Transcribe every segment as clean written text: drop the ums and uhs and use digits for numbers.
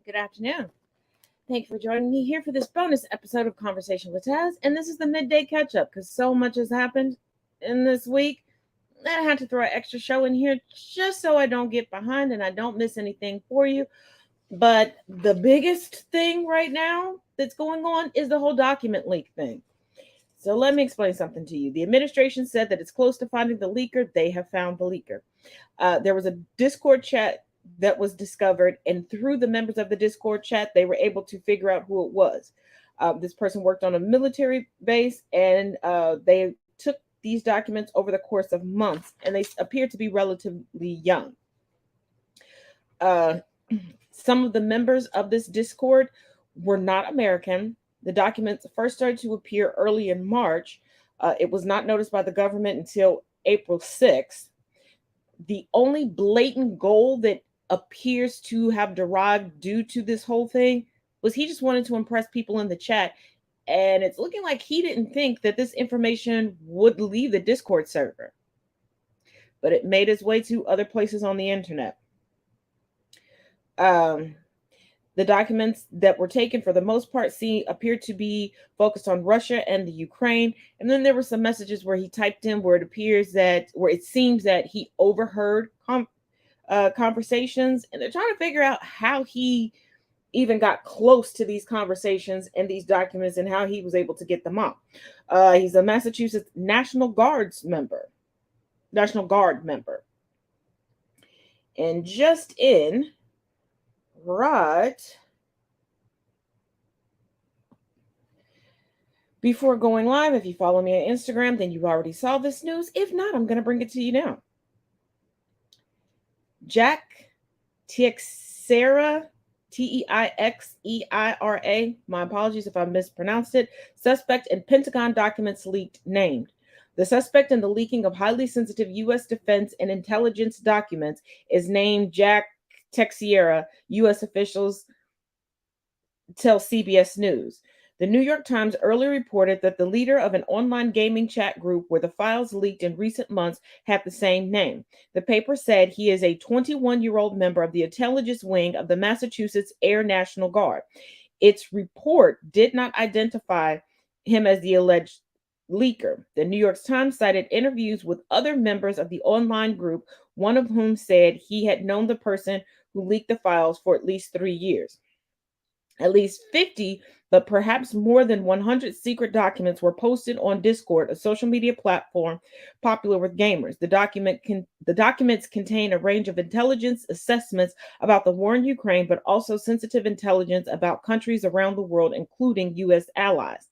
Good afternoon. Thank you for joining me here for this bonus episode of Conversation with Taz. And this is the midday catch up because so much has happened in this week that I had to throw an extra show in here just so I don't get behind and I don't miss anything for you. But the biggest thing right now that's going on is the whole document leak thing. So let me explain something to you. The administration said that it's close to finding the leaker. They have found the leaker. There was a Discord chat that was discovered, and through the members of the Discord chat, they were able to figure out who it was. This person worked on a military base, and they took these documents over the course of months, and they appear to be relatively young. Uh, some of the members of this Discord were not American. The documents first started to appear early in March. It was not noticed by the government until April 6th. The only blatant goal that appears to have derived due to this whole thing was he just wanted to impress people in the chat. And it's looking like he didn't think that this information would leave the Discord server, but it made its way to other places on the internet. The documents that were taken for the most part appeared to be focused on Russia and the Ukraine. And then there were some messages where he typed in where it seems that he overheard conversations, and they're trying to figure out how he even got close to these conversations and these documents and how he was able to get them up. He's a Massachusetts National Guard member. And just in right before going live, if you follow me on Instagram, then you already saw this news. If not, I'm going to bring it to you now. Jack Teixeira, Teixeira, my apologies if I mispronounced it, suspect in Pentagon documents leaked named. The suspect in the leaking of highly sensitive U.S. defense and intelligence documents is named Jack Teixeira, U.S. officials tell CBS News. The New York Times earlier reported that the leader of an online gaming chat group where the files leaked in recent months had the same name. The paper said he is a 21-year-old member of the intelligence wing of the Massachusetts Air National Guard. Its report did not identify him as the alleged leaker. The New York Times cited interviews with other members of the online group, one of whom said he had known the person who leaked the files for at least 3 years. At least 50, but perhaps more than 100 secret documents were posted on Discord, a social media platform popular with gamers. The documents contain a range of intelligence assessments about the war in Ukraine, but also sensitive intelligence about countries around the world, including U.S. allies.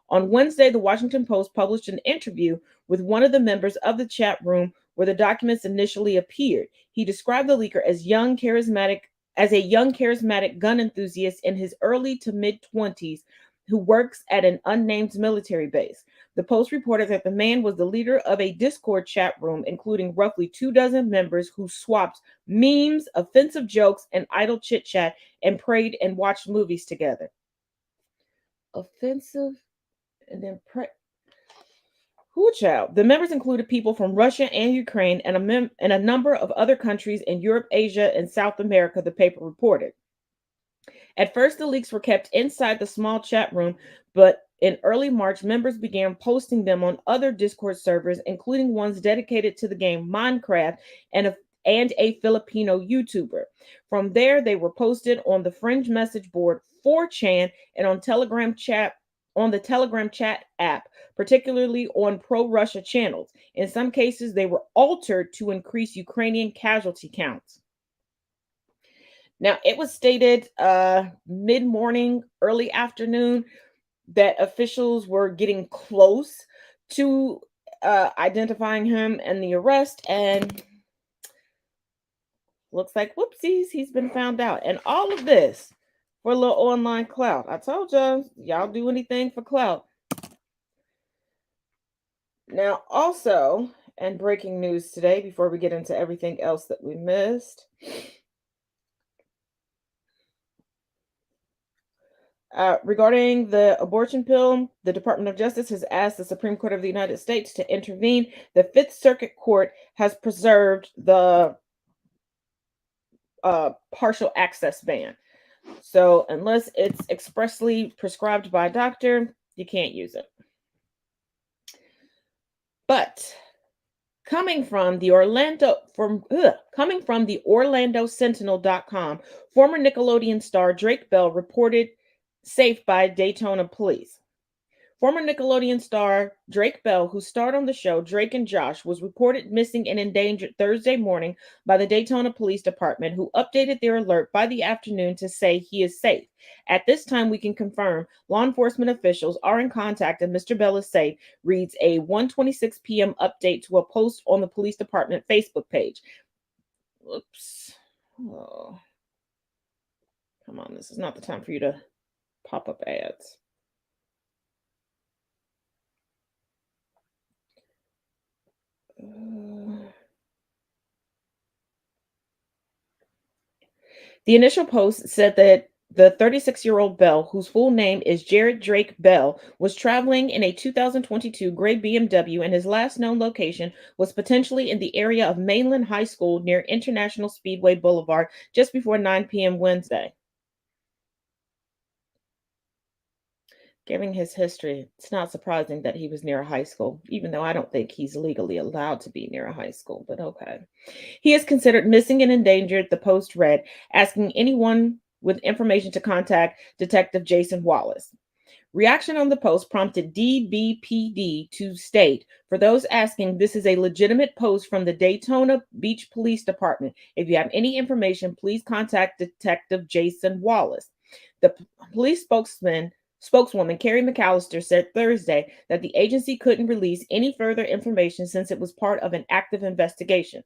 On Wednesday, the Washington Post published an interview with one of the members of the chat room where the documents initially appeared. He described the leaker as a young charismatic gun enthusiast in his early to mid-20s who works at an unnamed military base. The Post reported that the man was the leader of a Discord chat room, including roughly 24 members who swapped memes, offensive jokes, and idle chit-chat and prayed and watched movies together. Offensive and then child. The members included people from Russia and Ukraine and a number of other countries in Europe, Asia, and South America, the paper reported. At first, the leaks were kept inside the small chat room, but in early March, members began posting them on other Discord servers, including ones dedicated to the game Minecraft and a Filipino YouTuber. From there, they were posted on the fringe message board 4chan and on the Telegram chat app, particularly on pro-Russia channels. In some cases, they were altered to increase Ukrainian casualty counts. Now, it was stated mid-morning, early afternoon, that officials were getting close to identifying him and the arrest, and looks like, whoopsies, he's been found out. And all of this for a little online clout. I told y'all do anything for clout. Now, also, and breaking news today, before we get into everything else that we missed, regarding the abortion pill, the Department of Justice has asked the Supreme Court of the United States to intervene. The Fifth Circuit Court has preserved the partial access ban. So unless it's expressly prescribed by a doctor, you can't use it. But coming from the OrlandoSentinel.com, former Nickelodeon star Drake Bell reported safe by Daytona police. Former Nickelodeon star Drake Bell, who starred on the show Drake and Josh, was reported missing and endangered Thursday morning by the Daytona Police Department, who updated their alert by the afternoon to say he is safe. At this time, we can confirm law enforcement officials are in contact and Mr. Bell is safe, reads a 1:26 p.m. update to a post on the police department Facebook page. Oops. Oh, come on. This is not the time for you to pop up ads. The initial post said that the 36-year-old Bell, whose full name is Jared Drake Bell, was traveling in a 2022 gray BMW, and his last known location was potentially in the area of Mainland High School near International Speedway Boulevard just before 9 p.m. Wednesday. Given his history, it's not surprising that he was near a high school, even though I don't think he's legally allowed to be near a high school, but okay. He is considered missing and endangered, the post read, asking anyone with information to contact Detective Jason Wallace. Reaction on the post prompted DBPD to state, for those asking, this is a legitimate post from the Daytona Beach Police Department. If you have any information, please contact Detective Jason Wallace. The police spokeswoman Carrie McAllister said Thursday that the agency couldn't release any further information since it was part of an active investigation.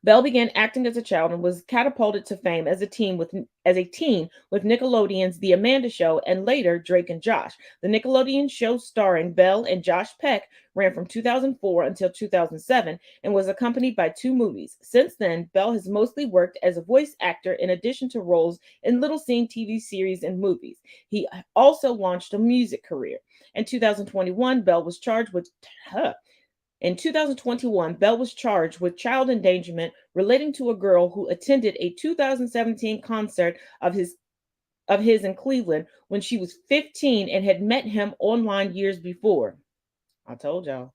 Bell began acting as a child and was catapulted to fame as a teen with Nickelodeon's The Amanda Show and later Drake and Josh. The Nickelodeon show starring Bell and Josh Peck ran from 2004 until 2007 and was accompanied by 2 movies. Since then, Bell has mostly worked as a voice actor in addition to roles in little-seen TV series and movies. He also launched a music career. In 2021, Bell was charged with In 2021, Bell was charged with child endangerment relating to a girl who attended a 2017 concert of his in Cleveland when she was 15 and had met him online years before. I told y'all.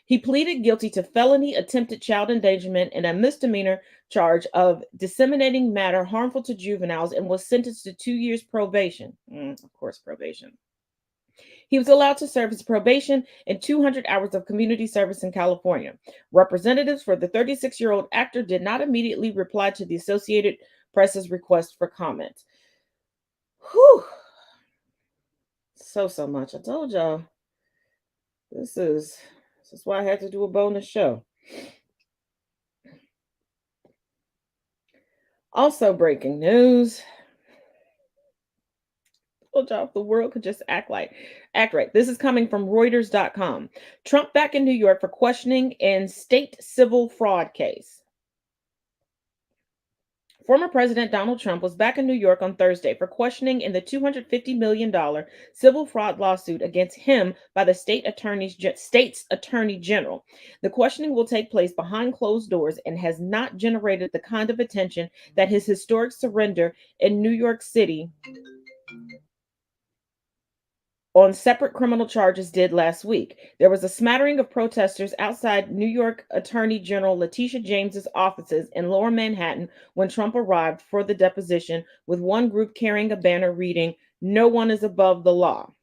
He pleaded guilty to felony attempted child endangerment and a misdemeanor charge of disseminating matter harmful to juveniles and was sentenced to 2 years probation. Of course, probation. He was allowed to serve his probation and 200 hours of community service in California. Representatives for the 36-year-old actor did not immediately reply to the Associated Press's request for comment. Whew. So much. I told y'all. This is why I had to do a bonus show. Also, breaking news. If the world could just act right. This is coming from Reuters.com. Trump back in New York for questioning in state civil fraud case. Former President Donald Trump was back in New York on Thursday for questioning in the $250 million civil fraud lawsuit against him by the state's attorney general. The questioning will take place behind closed doors and has not generated the kind of attention that his historic surrender in New York City on separate criminal charges did last week. There was a smattering of protesters outside New York Attorney General Letitia James's offices in Lower Manhattan when Trump arrived for the deposition, with one group carrying a banner reading, "No one is above the law."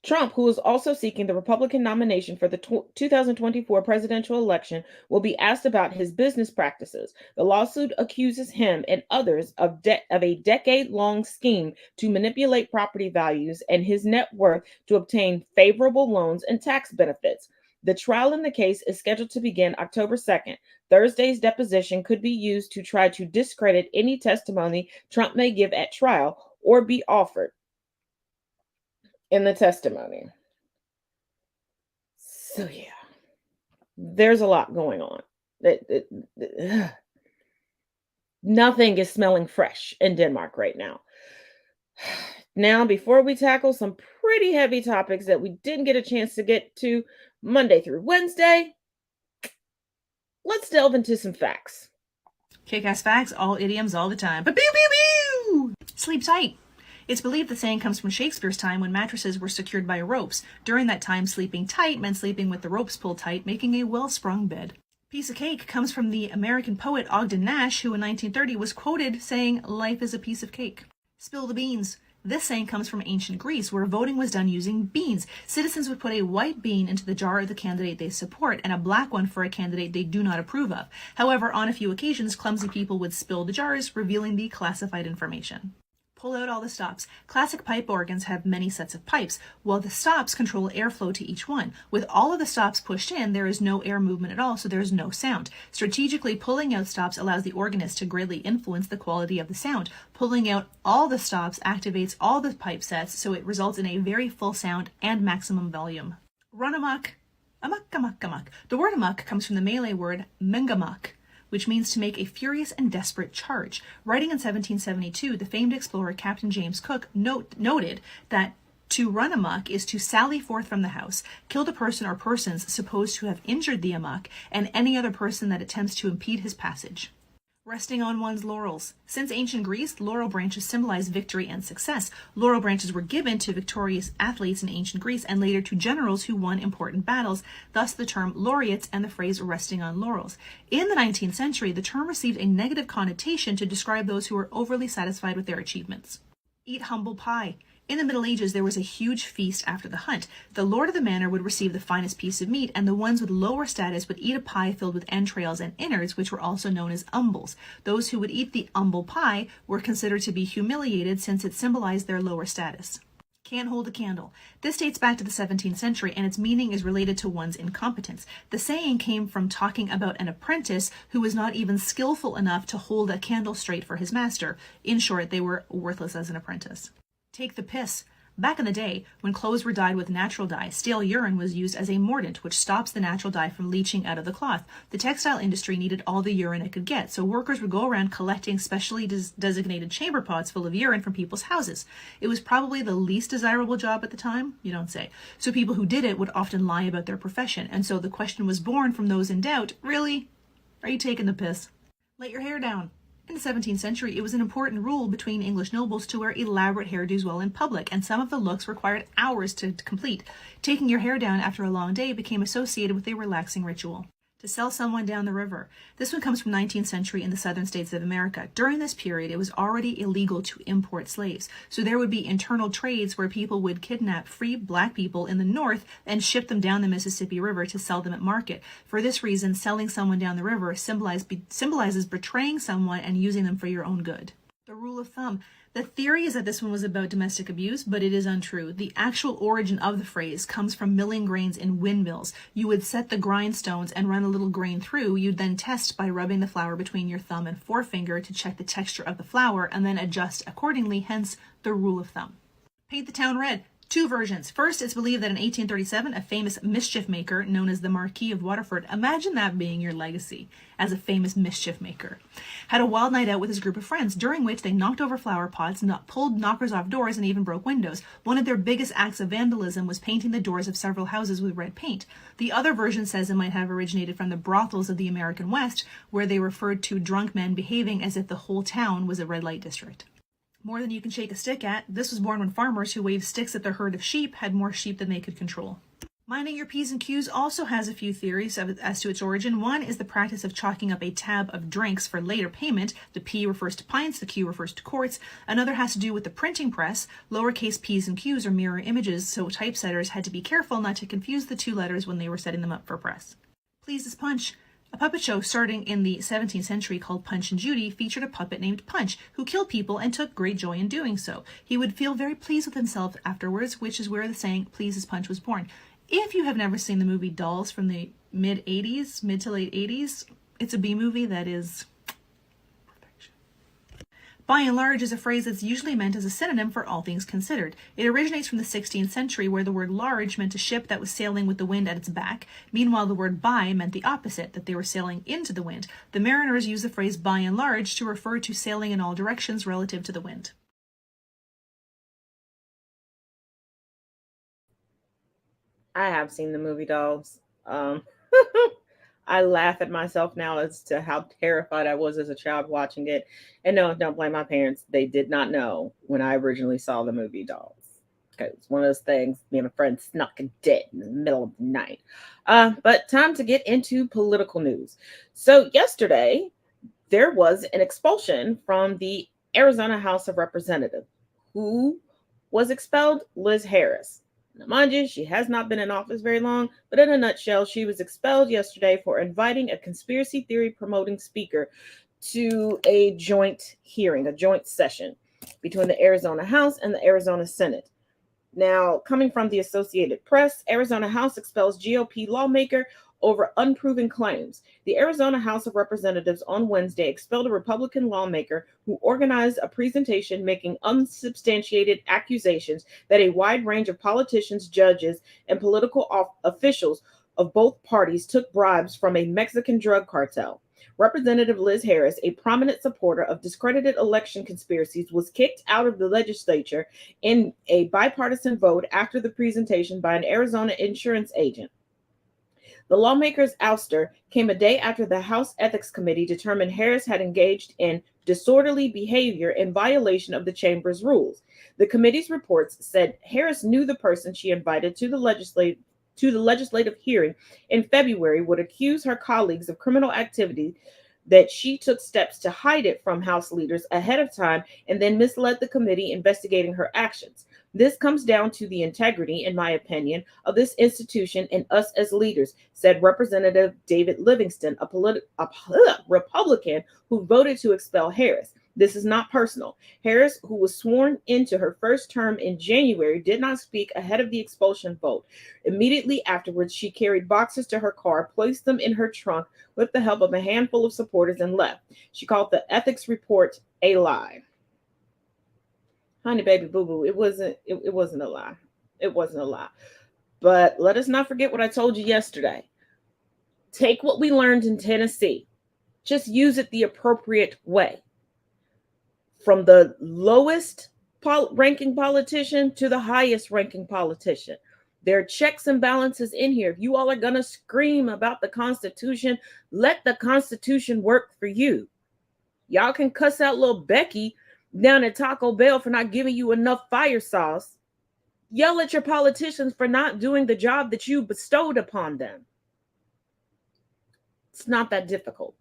Trump, who is also seeking the Republican nomination for the 2024 presidential election, will be asked about his business practices. The lawsuit accuses him and others of a decade-long scheme to manipulate property values and his net worth to obtain favorable loans and tax benefits. The trial in the case is scheduled to begin October 2nd. Thursday's deposition could be used to try to discredit any testimony Trump may give at trial or be offered in the testimony. So yeah, there's a lot going on. Nothing is smelling fresh in Denmark right now. Now, before we tackle some pretty heavy topics that we didn't get a chance to get to Monday through Wednesday, let's delve into some facts. Kick-ass facts, all idioms, all the time. But pew pew pew! Sleep tight. It's believed the saying comes from Shakespeare's time when mattresses were secured by ropes. During that time, sleeping tight meant sleeping with the ropes pulled tight, making a well-sprung bed. Piece of cake comes from the American poet Ogden Nash, who in 1930 was quoted saying, "Life is a piece of cake." Spill the beans. This saying comes from ancient Greece, where voting was done using beans. Citizens would put a white bean into the jar of the candidate they support, and a black one for a candidate they do not approve of. However, on a few occasions, clumsy people would spill the jars, revealing the classified information. Pull out all the stops. Classic pipe organs have many sets of pipes, while the stops control airflow to each one. With all of the stops pushed in, there is no air movement at all, so there is no sound. Strategically pulling out stops allows the organist to greatly influence the quality of the sound. Pulling out all the stops activates all the pipe sets, so it results in a very full sound and maximum volume. Run amok. Amok, amok, amok. The word amok comes from the Malay word mengamuk, which means to make a furious and desperate charge. Writing in 1772, the famed explorer Captain James Cook noted that to run amok is to sally forth from the house, kill the person or persons supposed to have injured the amok, and any other person that attempts to impede his passage. Resting on one's laurels. Since ancient Greece, laurel branches symbolize victory and success. Laurel branches were given to victorious athletes in ancient Greece and later to generals who won important battles, thus the term laureates and the phrase resting on laurels. In the 19th century, the term received a negative connotation to describe those who were overly satisfied with their achievements. Eat humble pie. In the Middle Ages, there was a huge feast after the hunt. The lord of the manor would receive the finest piece of meat, and the ones with lower status would eat a pie filled with entrails and innards, which were also known as umbles. Those who would eat the umble pie were considered to be humiliated since it symbolized their lower status. Can't hold a candle. This dates back to the 17th century, and its meaning is related to one's incompetence. The saying came from talking about an apprentice who was not even skillful enough to hold a candle straight for his master. In short, they were worthless as an apprentice. Take the piss. Back in the day, when clothes were dyed with natural dye, stale urine was used as a mordant, which stops the natural dye from leaching out of the cloth. The textile industry needed all the urine it could get, so workers would go around collecting specially designated chamber pots full of urine from people's houses. It was probably the least desirable job at the time, you don't say. So people who did it would often lie about their profession, and so the question was born from those in doubt, really? Are you taking the piss? Let your hair down. In the 17th century, it was an important rule between English nobles to wear elaborate hairdos while in public, and some of the looks required hours to complete. Taking your hair down after a long day became associated with a relaxing ritual. To sell someone down the river. This one comes from 19th century in the southern states of America. During this period, it was already illegal to import slaves, so there would be internal trades where people would kidnap free black people in the north and ship them down the Mississippi River to sell them at market. For this reason, selling someone down the river symbolizes betraying someone and using them for your own good. The rule of thumb. The theory is that this one was about domestic abuse, but it is untrue. The actual origin of the phrase comes from milling grains in windmills. You would set the grindstones and run a little grain through. You'd then test by rubbing the flour between your thumb and forefinger to check the texture of the flour and then adjust accordingly, hence the rule of thumb. Paint the town red. Two versions. First, it's believed that in 1837, a famous mischief maker known as the Marquis of Waterford, imagine that being your legacy as a famous mischief maker, had a wild night out with his group of friends, during which they knocked over flower pots, pulled knockers off doors, and even broke windows. One of their biggest acts of vandalism was painting the doors of several houses with red paint. The other version says it might have originated from the brothels of the American West, where they referred to drunk men behaving as if the whole town was a red light district. More than you can shake a stick at. This was born when farmers who waved sticks at their herd of sheep had more sheep than they could control. Minding your P's and Q's also has a few theories as to its origin. One is the practice of chalking up a tab of drinks for later payment. The P refers to pints, the Q refers to quarts. Another has to do with the printing press. Lowercase p's and q's are mirror images, so typesetters had to be careful not to confuse the two letters when they were setting them up for press. Please as Punch. A puppet show starting in the 17th century called Punch and Judy featured a puppet named Punch who killed people and took great joy in doing so. He would feel very pleased with himself afterwards, which is where the saying please as Punch was born. If you have never seen the movie Dolls from the mid to late 80s, it's a B movie that is perfection. By and large is a phrase that's usually meant as a synonym for all things considered. It originates from the 16th century, where the word large meant a ship that was sailing with the wind at its back. Meanwhile, the word by meant the opposite, that they were sailing into the wind. The mariners used the phrase by and large to refer to sailing in all directions relative to the wind. I have seen the movie Dolls. I laugh at myself now as to how terrified I was as a child watching it. And no, don't blame my parents. They did not know when I originally saw the movie Dolls. Okay, it's one of those things. Me and my friend snuck and did in the middle of the night. But time to get into political news. So yesterday, there was an expulsion from the Arizona House of Representatives. Who was expelled? Liz Harris. Now, mind you, she has not been in office very long, but in a nutshell, she was expelled yesterday for inviting a conspiracy theory promoting speaker to a joint hearing, a joint session between the Arizona House and the Arizona Senate. Now, coming from the Associated Press, Arizona House expels GOP lawmaker over unproven claims. The Arizona House of Representatives on Wednesday expelled a Republican lawmaker who organized a presentation making unsubstantiated accusations that a wide range of politicians, judges, and political officials of both parties took bribes from a Mexican drug cartel. Representative Liz Harris, a prominent supporter of discredited election conspiracies, was kicked out of the legislature in a bipartisan vote after the presentation by an Arizona insurance agent. The lawmaker's ouster came a day after the House Ethics Committee determined Harris had engaged in disorderly behavior in violation of the chamber's rules. The committee's reports said Harris knew the person she invited to the legislative hearing in February would accuse her colleagues of criminal activity, that she took steps to hide it from House leaders ahead of time and then misled the committee investigating her actions. This comes down to the integrity, in my opinion, of this institution and us as leaders, said Representative David Livingston, a Republican who voted to expel Harris. This is not personal. Harris, who was sworn into her first term in January, did not speak ahead of the expulsion vote. Immediately afterwards, she carried boxes to her car, placed them in her trunk with the help of a handful of supporters, and left. She called the ethics report a lie. Honey, baby, boo boo, it wasn't a lie. It wasn't a lie. But let us not forget what I told you yesterday. Take what we learned in Tennessee. Just use it the appropriate way. From the lowest ranking politician to the highest ranking politician. There are checks and balances in here. If you all are going to scream about the Constitution, let the Constitution work for you. Y'all can cuss out little Becky down at Taco Bell for not giving you enough fire sauce. Yell at your politicians for not doing the job that you bestowed upon them. It's not that difficult.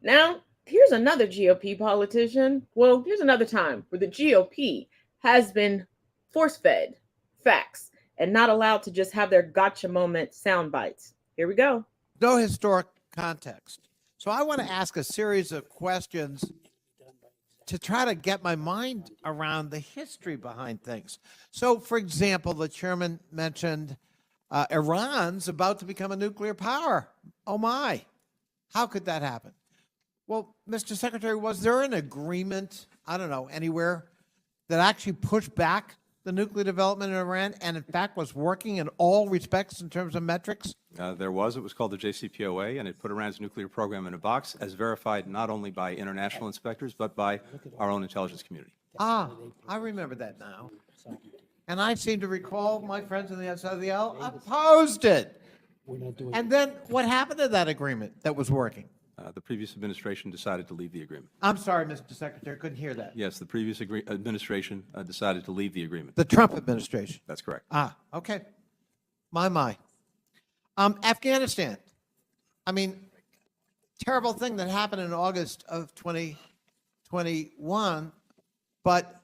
Now, here's another GOP politician. Well, here's another time where the GOP has been force-fed facts and not allowed to just have their gotcha moment sound bites. Here we go. No historic context. So I want to ask a series of questions to try to get my mind around the history behind things. So, for example, the chairman mentioned Iran's about to become a nuclear power. Oh my, how could that happen? Well, Mr. Secretary, was there an agreement, I don't know, anywhere that actually pushed back the nuclear development in Iran and, in fact, was working in all respects in terms of metrics? There was. It was called the JCPOA, and it put Iran's nuclear program in a box, as verified not only by international inspectors, but by our own intelligence community. Ah, I remember that now. And I seem to recall my friends on the other side of the aisle opposed it. And then what happened to that agreement that was working? The previous administration decided to leave the agreement. I'm sorry, Mr. Secretary, couldn't hear that. Yes, the previous administration decided to leave the agreement. The Trump administration. That's correct. Ah, okay. My. Afghanistan. I mean, terrible thing that happened in August of 2021, but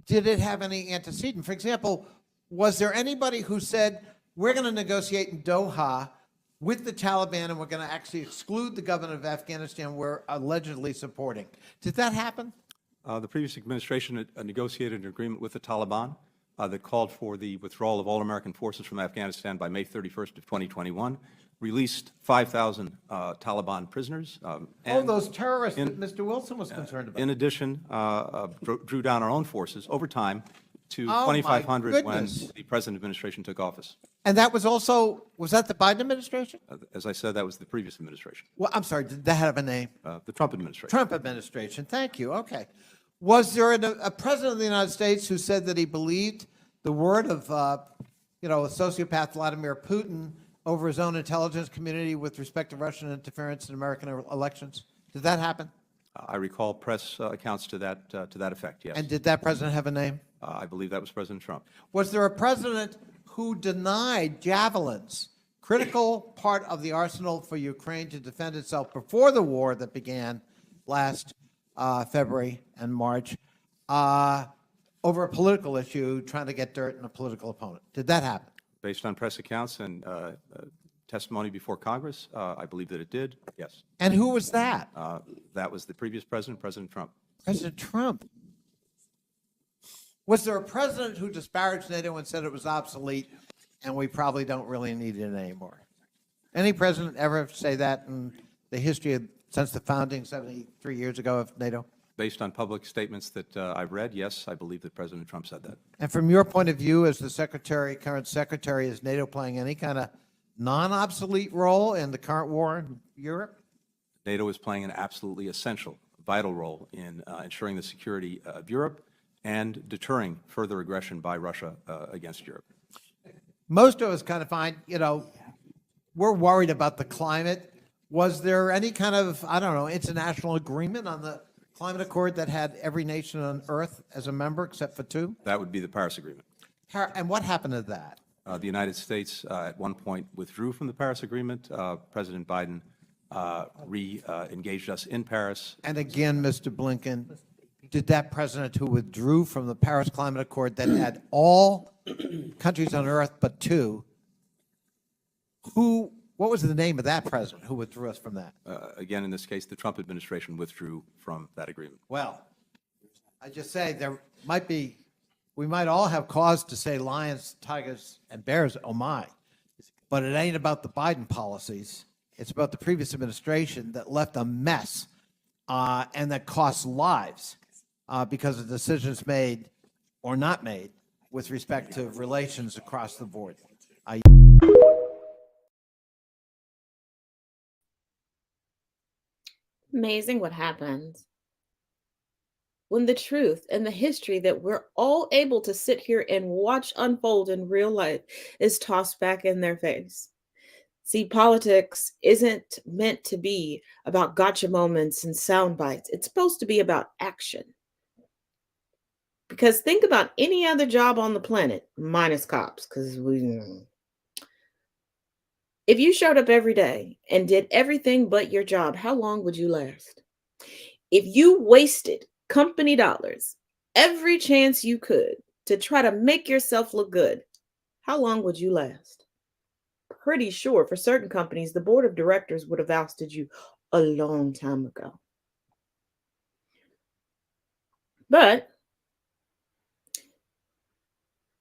did it have any antecedent? For example, was there anybody who said, we're going to negotiate in Doha with the Taliban and we're going to actually exclude the government of Afghanistan we're allegedly supporting? Did that happen? The previous administration negotiated an agreement with the Taliban that called for the withdrawal of all American forces from Afghanistan by May 31st of 2021, released 5,000 Taliban prisoners. And those terrorists that Mr. Wilson was concerned about. In addition, drew down our own forces over time to 2,500 when the present administration took office. And that was also, was that the Biden administration? As I said, that was the previous administration. Well, I'm sorry, did that have a name? The Trump administration. Trump administration, thank you, okay. Was there a president of the United States who said that he believed the word of, sociopath Vladimir Putin over his own intelligence community with respect to Russian interference in American elections? Did that happen? I recall press accounts to that effect, yes. And did that president have a name? I believe that was President Trump. Was there a president who denied javelins, critical part of the arsenal for Ukraine to defend itself before the war that began last February and March, over a political issue, trying to get dirt on a political opponent? Did that happen? Based on press accounts and testimony before Congress, I believe that it did, yes. And who was that? That was the previous president, President Trump. President Trump. Was there a president who disparaged NATO and said it was obsolete and we probably don't really need it anymore? Any president ever say that in the history of, since the founding 73 years ago of NATO? Based on public statements that I've read, yes, I believe that President Trump said that. And from your point of view as the current secretary, is NATO playing any kind of non-obsolete role in the current war in Europe? NATO is playing an absolutely essential, vital role in ensuring the security of Europe and deterring further aggression by Russia against Europe. Most of us kind of find, we're worried about the climate. Was there any kind of, international agreement on the climate accord that had every nation on Earth as a member except for two? That would be the Paris Agreement. And what happened to that? The United States at one point withdrew from the Paris Agreement. President Biden re-engaged us in Paris. And again, Mr. Blinken, did that president who withdrew from the Paris Climate Accord that had all countries on Earth but two, what was the name of that president who withdrew us from that? Again, in this case, the Trump administration withdrew from that agreement. Well, I just say we might all have cause to say lions, tigers, and bears, oh my, but it ain't about the Biden policies. It's about the previous administration that left a mess and that cost lives because of decisions made or not made with respect to relations across the board. Amazing what happens when the truth and the history that we're all able to sit here and watch unfold in real life is tossed back in their face. See, politics isn't meant to be about gotcha moments and sound bites. It's supposed to be about action. Because think about any other job on the planet, minus cops, because if you showed up every day and did everything but your job, how long would you last? If you wasted company dollars every chance you could to try to make yourself look good, how long would you last? Pretty sure for certain companies, the board of directors would have ousted you a long time ago. But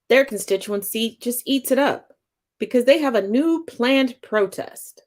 their constituency just eats it up because they have a new planned protest.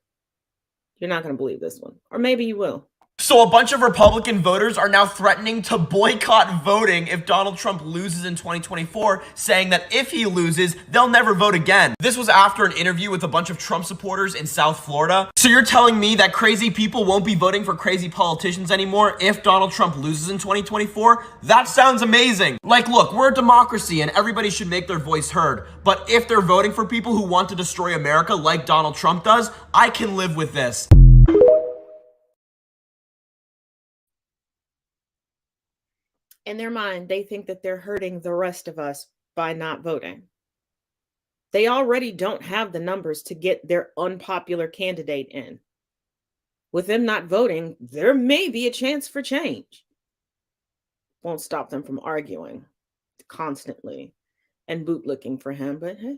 You're not going to believe this one, or maybe you will. So a bunch of Republican voters are now threatening to boycott voting if Donald Trump loses in 2024, saying that if he loses, they'll never vote again. This was after an interview with a bunch of Trump supporters in South Florida. So you're telling me that crazy people won't be voting for crazy politicians anymore if Donald Trump loses in 2024? That sounds amazing. Like, look, we're a democracy and everybody should make their voice heard. But if they're voting for people who want to destroy America like Donald Trump does, I can live with this. In their mind, they think that they're hurting the rest of us by not voting. They already don't have the numbers to get their unpopular candidate in. With them not voting, there may be a chance for change. Won't stop them from arguing constantly and bootlicking for him, but hey,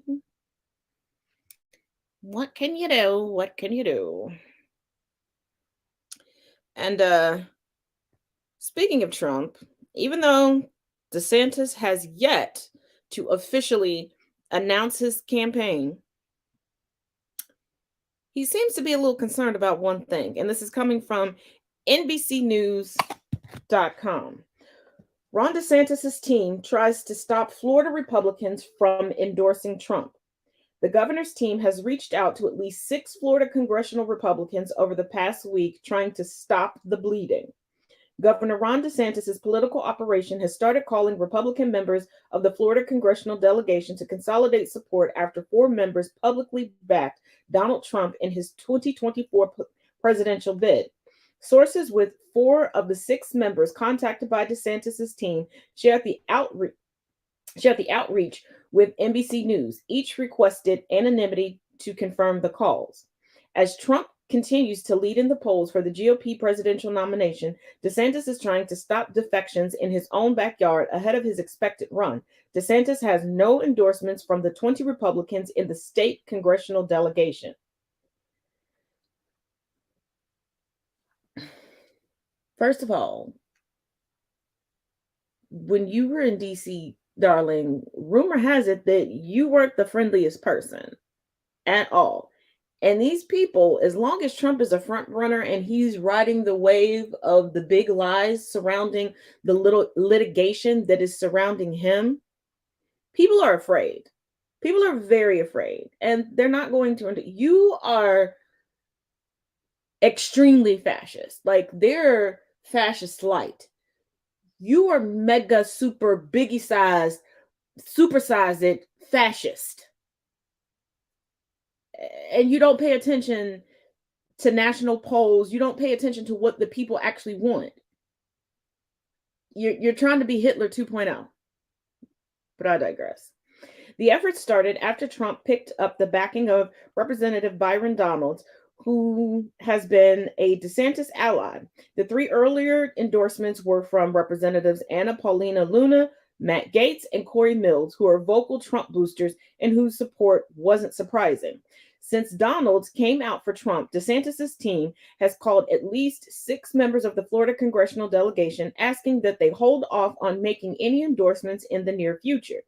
what can you do? What can you do? And speaking of Trump, even though DeSantis has yet to officially announce his campaign, he seems to be a little concerned about one thing, and this is coming from NBCnews.com. Ron DeSantis' team tries to stop Florida Republicans from endorsing Trump. The governor's team has reached out to at least 6 Florida congressional Republicans over the past week trying to stop the bleeding. Governor Ron DeSantis' political operation has started calling Republican members of the Florida congressional delegation to consolidate support after 4 members publicly backed Donald Trump in his 2024 presidential bid. Sources with 4 of the 6 members contacted by DeSantis' team shared the outreach with NBC News. Each requested anonymity to confirm the calls. As Trump continues to lead in the polls for the GOP presidential nomination, DeSantis is trying to stop defections in his own backyard ahead of his expected run. DeSantis has no endorsements from the 20 Republicans in the state congressional delegation. First of all, when you were in DC, darling, rumor has it that you weren't the friendliest person at all. And these people, as long as Trump is a front runner and he's riding the wave of the big lies surrounding the little litigation that is surrounding him, people are afraid. People are very afraid. And they're not going to. You are extremely fascist. Like, they're fascist light. You are mega super biggie sized, supersize it fascist. And you don't pay attention to national polls. You don't pay attention to what the people actually want. You're trying to be Hitler 2.0. But I digress. The effort started after Trump picked up the backing of Representative Byron Donalds, who has been a DeSantis ally. The 3 earlier endorsements were from Representatives Anna Paulina Luna, Matt Gaetz, and Corey Mills, who are vocal Trump boosters and whose support wasn't surprising. Since Donalds came out for Trump, DeSantis' team has called at least 6 members of the Florida congressional delegation, asking that they hold off on making any endorsements in the near future.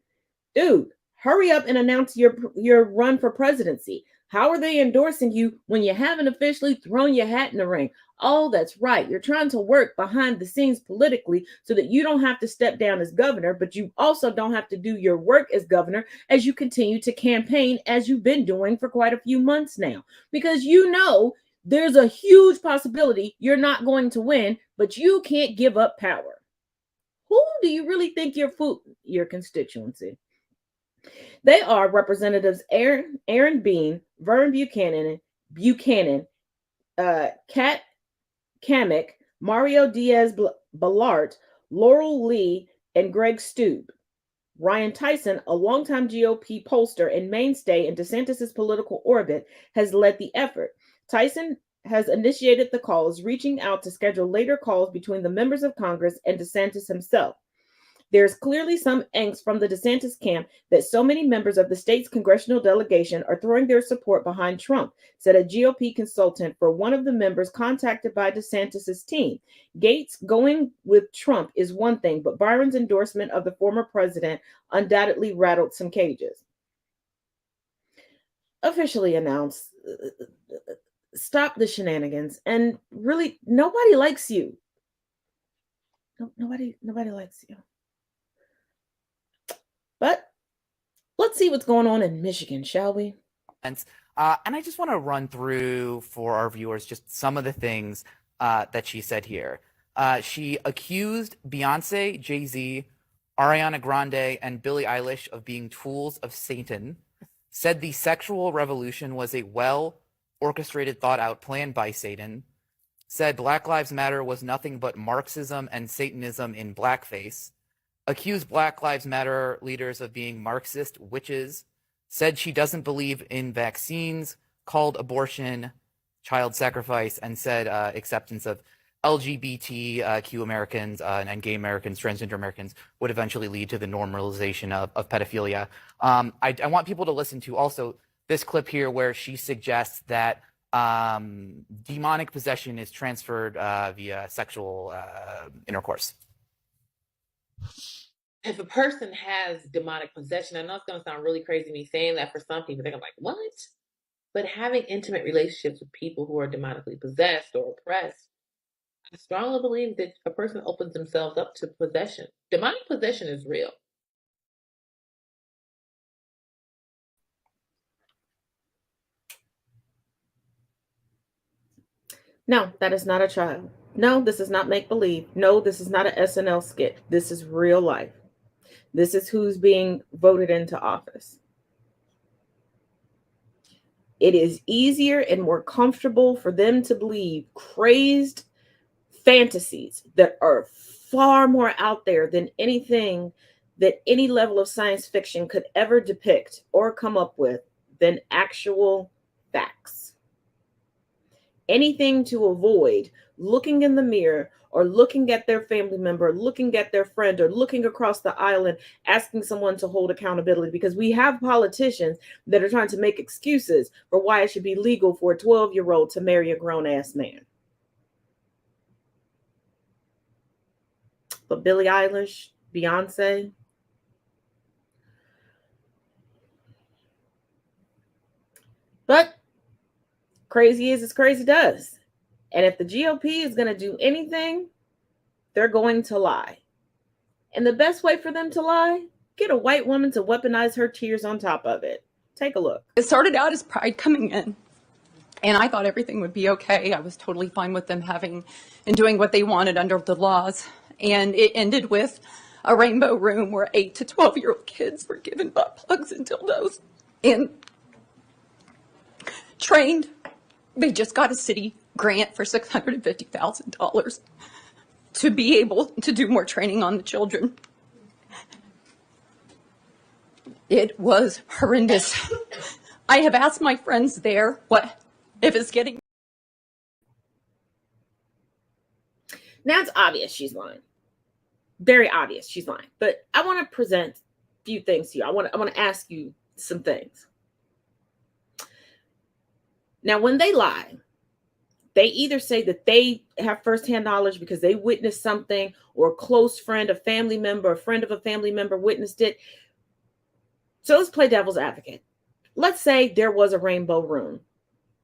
Dude, hurry up and announce your run for presidency. How are they endorsing you when you haven't officially thrown your hat in the ring? Oh, that's right. You're trying to work behind the scenes politically so that you don't have to step down as governor, but you also don't have to do your work as governor as you continue to campaign, as you've been doing for quite a few months now. Because you know there's a huge possibility you're not going to win, but you can't give up power. Who do you really think you're fooling? Your constituency. They are Representatives Aaron Bean, Vern Buchanan, Kat Kamick, Mario Diaz-Balart, Laurel Lee, and Greg Stube. Ryan Tyson, a longtime GOP pollster and mainstay in DeSantis' political orbit, has led the effort. Tyson has initiated the calls, reaching out to schedule later calls between the members of Congress and DeSantis himself. There's clearly some angst from the DeSantis camp that so many members of the state's congressional delegation are throwing their support behind Trump, said a GOP consultant for one of the members contacted by DeSantis' team. Gaetz going with Trump is one thing, but Byron's endorsement of the former president undoubtedly rattled some cages. Officially announced, stop the shenanigans. And really, nobody likes you. Nobody likes you. But let's see what's going on in Michigan, shall we? And I just want to run through for our viewers just some of the things that she said here. She accused Beyonce, Jay-Z, Ariana Grande, and Billie Eilish of being tools of Satan, said the sexual revolution was a well-orchestrated, thought-out plan by Satan, said Black Lives Matter was nothing but Marxism and Satanism in blackface, accused Black Lives Matter leaders of being Marxist witches, said she doesn't believe in vaccines, called abortion child sacrifice, and said acceptance of LGBTQ Americans and gay Americans, transgender Americans would eventually lead to the normalization of pedophilia. I want people to listen to also this clip here where she suggests that demonic possession is transferred via sexual intercourse. If a person has demonic possession, I know it's going to sound really crazy me saying that for some people. They're going to be like, what? But having intimate relationships with people who are demonically possessed or oppressed, I strongly believe that a person opens themselves up to possession. Demonic possession is real. No, that is not a child. No, this is not make believe. No, this is not an SNL skit. This is real life. This is who's being voted into office. It is easier and more comfortable for them to believe crazed fantasies that are far more out there than anything that any level of science fiction could ever depict or come up with than actual facts. Anything to avoid looking in the mirror or looking at their family member, looking at their friend, or looking across the aisle and asking someone to hold accountability, because we have politicians that are trying to make excuses for why it should be legal for a 12-year-old to marry a grown-ass man. But Billie Eilish, Beyonce, but crazy is as crazy does. And if the GOP is going to do anything, they're going to lie. And the best way for them to lie, get a white woman to weaponize her tears on top of it. Take a look. It started out as Pride coming in, and I thought everything would be okay. I was totally fine with them having and doing what they wanted under the laws. And it ended with a rainbow room where 8 to 12-year-old kids were given butt plugs and dildos and trained. They just got a city grant for $650,000 to be able to do more training on the children. It was horrendous. I have asked my friends there what if it's getting. Now it's obvious she's lying. Very obvious she's lying. But I want to present a few things to you. I want to ask you some things. Now, when they lie, they either say that they have firsthand knowledge because they witnessed something, or a close friend, a family member, a friend of a family member witnessed it. So let's play devil's advocate. Let's say there was a rainbow room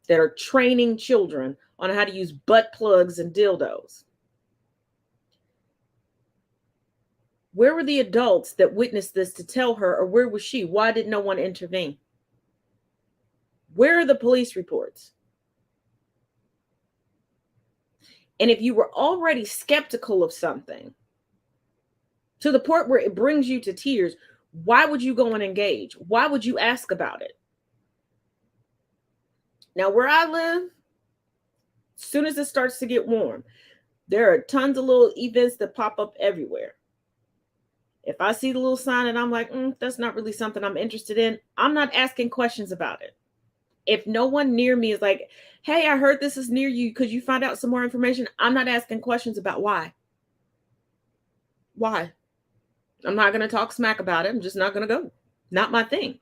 that are training children on how to use butt plugs and dildos. Where were the adults that witnessed this to tell her, or where was she? Why did no one intervene? Where are the police reports? And if you were already skeptical of something to the point where it brings you to tears, why would you go and engage? Why would you ask about it? Now, where I live, as soon as it starts to get warm, there are tons of little events that pop up everywhere. If I see the little sign and I'm like, that's not really something I'm interested in, I'm not asking questions about it. If no one near me is like, hey, I heard this is near you, could you find out some more information? I'm not asking questions about why. Why? I'm not going to talk smack about it. I'm just not going to go. Not my thing.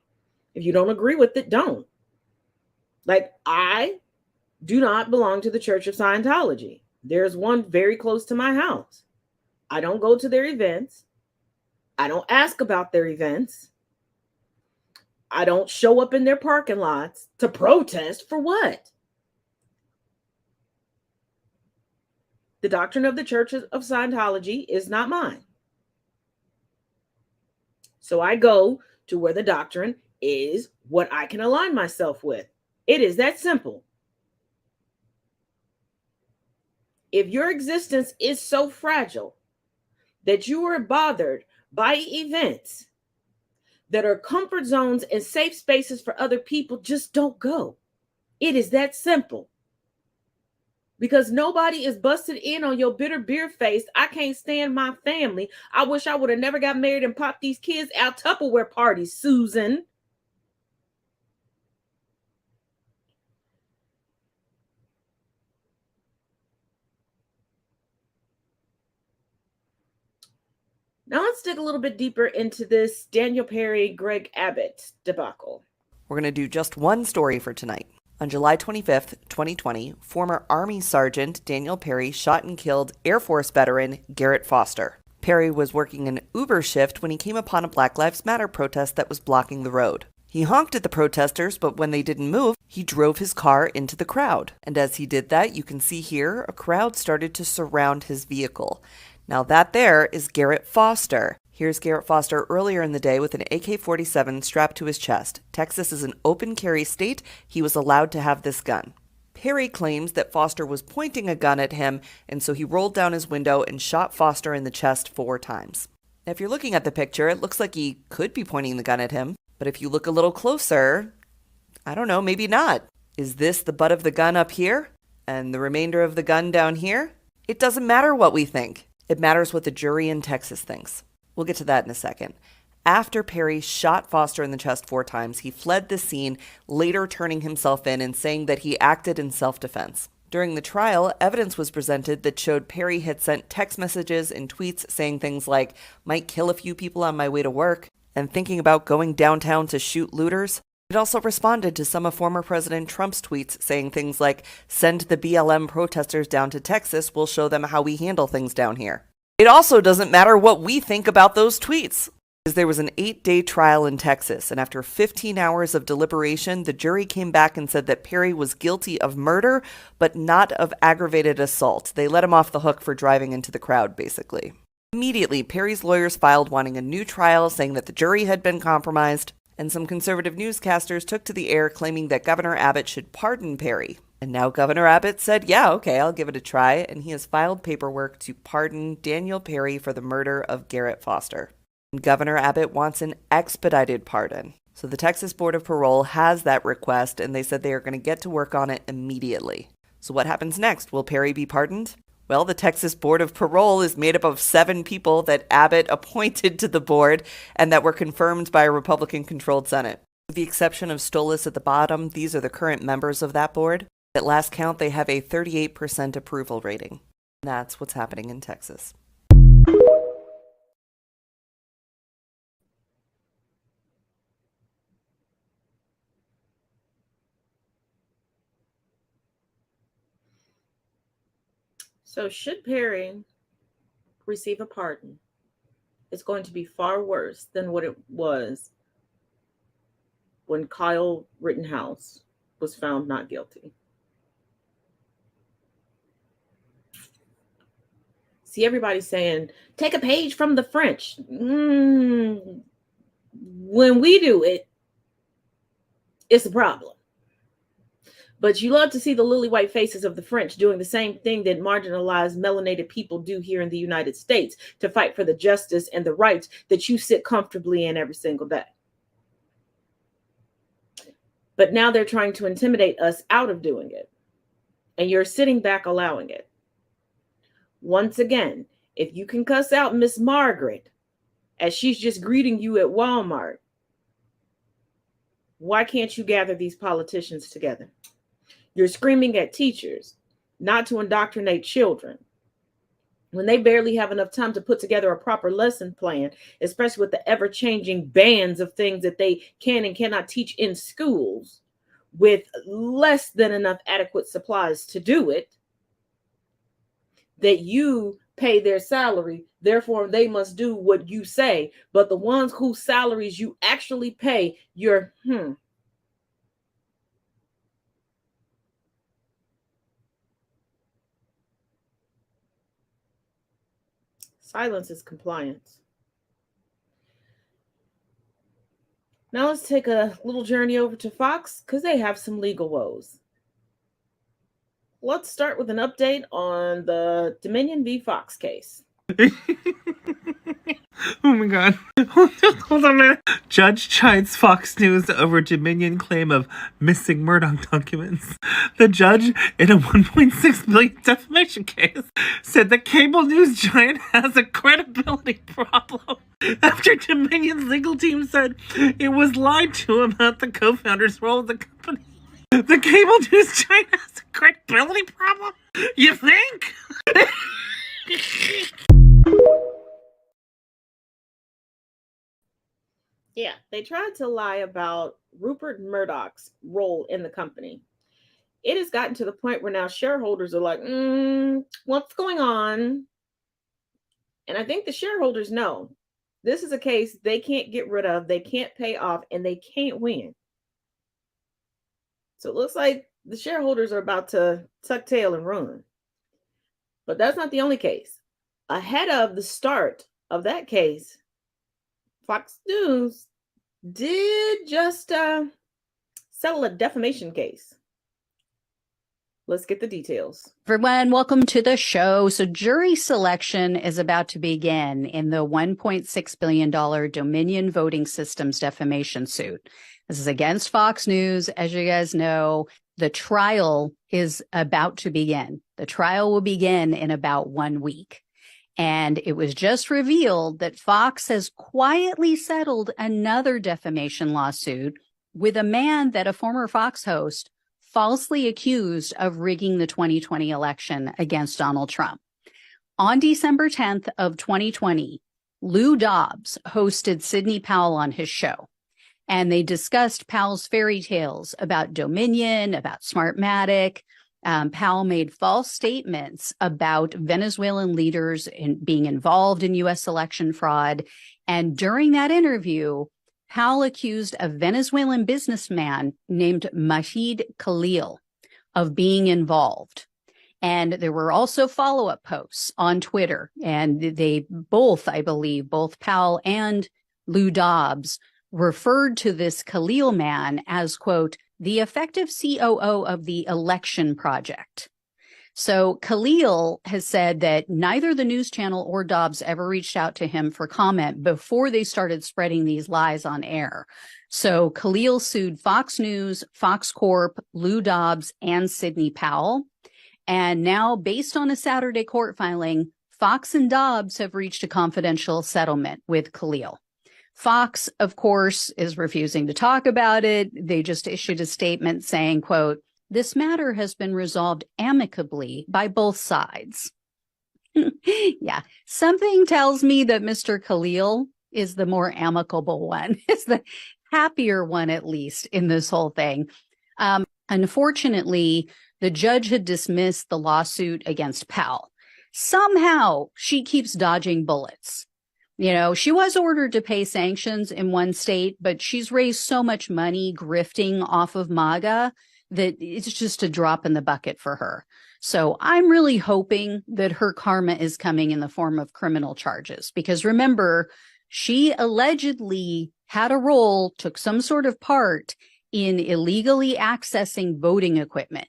If you don't agree with it, don't. Like, I do not belong to the Church of Scientology. There's one very close to my house. I don't go to their events. I don't ask about their events. I don't show up in their parking lots to protest for what? The doctrine of the Church of Scientology is not mine. So I go to where the doctrine is what I can align myself with. It is that simple. If your existence is so fragile that you are bothered by events that are comfort zones and safe spaces for other people, just don't go. It is that simple. Because nobody is busted in on your bitter beer face. I can't stand my family. I wish I would have never got married and popped these kids out Tupperware parties, Susan. Now let's dig a little bit deeper into this Daniel Perry, Greg Abbott debacle. We're going to do just one story for tonight. On July 25th, 2020, former Army Sergeant Daniel Perry shot and killed Air Force veteran Garrett Foster. Perry was working an Uber shift when he came upon a Black Lives Matter protest that was blocking the road. He honked at the protesters, but when they didn't move, he drove his car into the crowd. And as he did that, you can see here, a crowd started to surround his vehicle. Now that there is Garrett Foster. Here's Garrett Foster earlier in the day with an AK-47 strapped to his chest. Texas is an open carry state. He was allowed to have this gun. Perry claims that Foster was pointing a gun at him, and so he rolled down his window and shot Foster in the chest 4 times. Now, if you're looking at the picture, it looks like he could be pointing the gun at him, but if you look a little closer, I don't know, maybe not. Is this the butt of the gun up here and the remainder of the gun down here? It doesn't matter what we think. It matters what the jury in Texas thinks. We'll get to that in a second. After Perry shot Foster in the chest 4 times, he fled the scene, later turning himself in and saying that he acted in self-defense. During the trial, evidence was presented that showed Perry had sent text messages and tweets saying things like, "Might kill a few people on my way to work," and thinking about going downtown to shoot looters. It also responded to some of former President Trump's tweets saying things like, "Send the BLM protesters down to Texas, we'll show them how we handle things down here." It also doesn't matter what we think about those tweets. There was an 8-day trial in Texas, and after 15 hours of deliberation, the jury came back and said that Perry was guilty of murder, but not of aggravated assault. They let him off the hook for driving into the crowd, basically. Immediately, Perry's lawyers filed wanting a new trial, saying that the jury had been compromised, and some conservative newscasters took to the air claiming that Governor Abbott should pardon Perry. And now Governor Abbott said, yeah, okay, I'll give it a try, and he has filed paperwork to pardon Daniel Perry for the murder of Garrett Foster. Governor Abbott wants an expedited pardon. So the Texas Board of Parole has that request, and they said they are going to get to work on it immediately. So what happens next? Will Perry be pardoned? Well, the Texas Board of Parole is made up of 7 people that Abbott appointed to the board and that were confirmed by a Republican-controlled Senate. With the exception of Stolas at the bottom, these are the current members of that board. At last count, they have a 38% approval rating. That's what's happening in Texas. So should Perry receive a pardon, it's going to be far worse than what it was when Kyle Rittenhouse was found not guilty. See, everybody's saying, take a page from the French. When we do it, it's a problem. But you love to see the lily white faces of the French doing the same thing that marginalized melanated people do here in the United States to fight for the justice and the rights that you sit comfortably in every single day. But now they're trying to intimidate us out of doing it. And you're sitting back allowing it. Once again, if you can cuss out Miss Margaret as she's just greeting you at Walmart, why can't you gather these politicians together? You're screaming at teachers not to indoctrinate children when they barely have enough time to put together a proper lesson plan, especially with the ever-changing bans of things that they can and cannot teach in schools with less than enough adequate supplies to do it, that you pay their salary, therefore they must do what you say. But the ones whose salaries you actually pay, you're, Silence is compliance. Now let's take a little journey over to Fox because they have some legal woes. Let's start with an update on the Dominion v. Fox case. Oh my god. Hold on a minute. Judge chides Fox News over Dominion claim of missing Murdoch documents. The judge, in a $1.6 billion defamation case, said the cable news giant has a credibility problem after Dominion's legal team said it was lied to about the co-founder's role of the company. The cable news giant has a credibility problem? You think? Yeah, they tried to lie about Rupert Murdoch's role in the company. It has gotten to the point where now shareholders are like, what's going on? And I think the shareholders know this is a case they can't get rid of, they can't pay off, and they can't win. So it looks like the shareholders are about to tuck tail and run. But that's not the only case. Ahead of the start of that case, Fox News did just settle a defamation case. Let's get the details. Everyone, welcome to the show. So jury selection is about to begin in the $1.6 billion Dominion Voting Systems defamation suit. This is against Fox News. As you guys know, the trial is about to begin. The trial will begin in about 1 week. And it was just revealed that Fox has quietly settled another defamation lawsuit with a man that a former Fox host falsely accused of rigging the 2020 election against Donald Trump. On December 10th of 2020, Lou Dobbs hosted Sidney Powell on his show, and they discussed Powell's fairy tales about Dominion, about Smartmatic. Powell made false statements about Venezuelan leaders being involved in U.S. election fraud. And during that interview, Powell accused a Venezuelan businessman named Mahid Khalil of being involved. And there were also follow-up posts on Twitter. And they both, I believe, both Powell and Lou Dobbs referred to this Khalil man as, quote, the effective COO of the election project. So Khalil has said that neither the news channel or Dobbs ever reached out to him for comment before they started spreading these lies on air. So Khalil sued Fox News, Fox Corp, Lou Dobbs, and Sidney Powell. And now, based on a Saturday court filing, Fox and Dobbs have reached a confidential settlement with Khalil. Fox, of course, is refusing to talk about it. They just issued a statement saying, quote, this matter has been resolved amicably by both sides. Yeah, something tells me that Mr. Khalil is the more amicable one, is the happier one, at least, in this whole thing. Unfortunately, the judge had dismissed the lawsuit against Powell. Somehow, she keeps dodging bullets. You know, she was ordered to pay sanctions in one state, but she's raised so much money grifting off of MAGA that it's just a drop in the bucket for her. So I'm really hoping that her karma is coming in the form of criminal charges, because remember, she allegedly had a role, took some sort of part in illegally accessing voting equipment.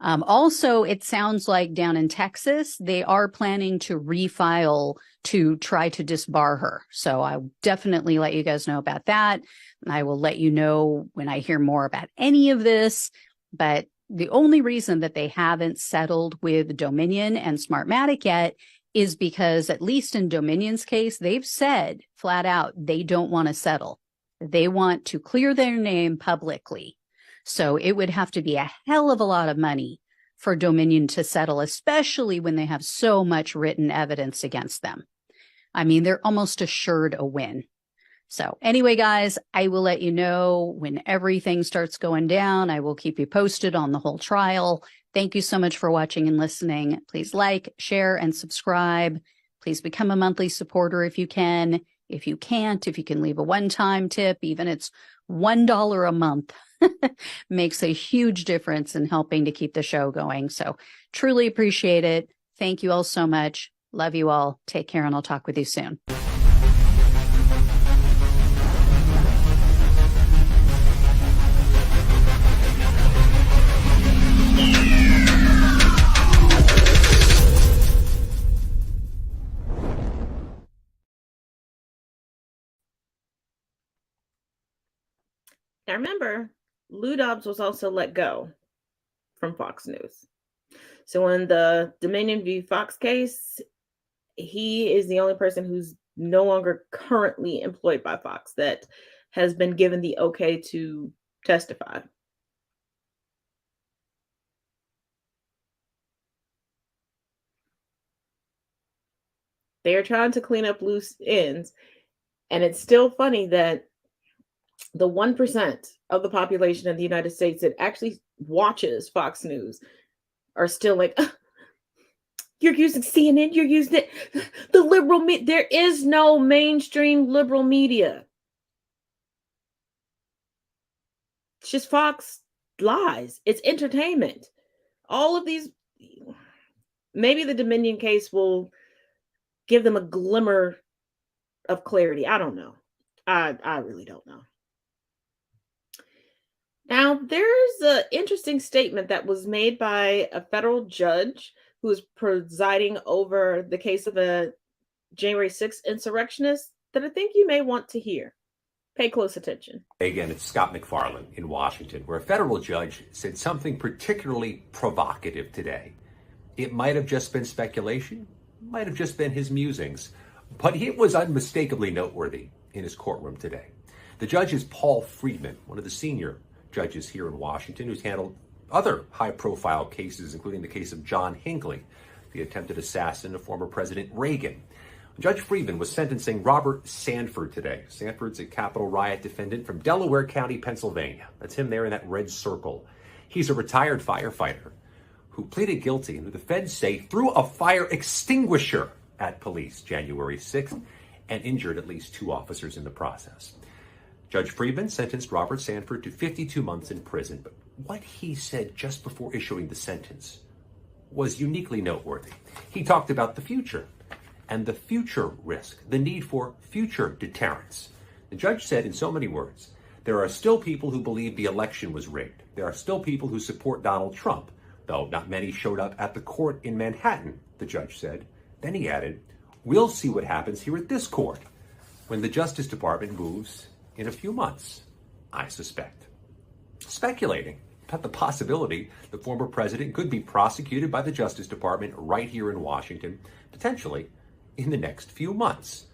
Also, it sounds like down in Texas, they are planning to refile to try to disbar her. So I'll definitely let you guys know about that. I will let you know when I hear more about any of this. But the only reason that they haven't settled with Dominion and Smartmatic yet is because, at least in Dominion's case, they've said flat out they don't want to settle. They want to clear their name publicly. So it would have to be a hell of a lot of money for Dominion to settle, especially when they have so much written evidence against them. I mean, they're almost assured a win. So anyway, guys, I will let you know when everything starts going down. I will keep you posted on the whole trial. Thank you so much for watching and listening. Please like, share, and subscribe. Please become a monthly supporter if you can. If you can't, if you can leave a one-time tip, even it's $1 a month, makes a huge difference in helping to keep the show going. So truly appreciate it. Thank you all so much. Love you all. Take care, and I'll talk with you soon. Now remember, Lou Dobbs was also let go from Fox News. So in the Dominion v. Fox case, he is the only person who's no longer currently employed by Fox that has been given the okay to testify. They are trying to clean up loose ends, and it's still funny that the 1% of the population of the United States that actually watches Fox News are still like, you're using CNN, you're using it, the liberal media. There is no mainstream liberal media. It's just Fox lies. It's entertainment. All of these, maybe the Dominion case will give them a glimmer of clarity. I don't know. I really don't know. Now, there's an interesting statement that was made by a federal judge who is presiding over the case of a January 6th insurrectionist that I think you may want to hear. Pay close attention. Again, it's Scott McFarland in Washington, where a federal judge said something particularly provocative today. It might have just been speculation, might have just been his musings, but it was unmistakably noteworthy in his courtroom today. The judge is Paul Friedman, one of the senior judges here in Washington, who's handled other high-profile cases, including the case of John Hinckley, the attempted assassin of former President Reagan. Judge Friedman was sentencing Robert Sanford today. Sanford's a Capitol riot defendant from Delaware County, Pennsylvania. That's him there in that red circle. He's a retired firefighter who pleaded guilty and who the feds say threw a fire extinguisher at police January 6th and injured at least 2 officers in the process. Judge Friedman sentenced Robert Sanford to 52 months in prison, but what he said just before issuing the sentence was uniquely noteworthy. He talked about the future and the future risk, the need for future deterrence. The judge said in so many words, there are still people who believe the election was rigged. There are still people who support Donald Trump, though not many showed up at the court in Manhattan, the judge said. Then he added, we'll see what happens here at this court when the Justice Department moves in a few months, I suspect. Speculating about the possibility the former president could be prosecuted by the Justice Department right here in Washington, potentially in the next few months.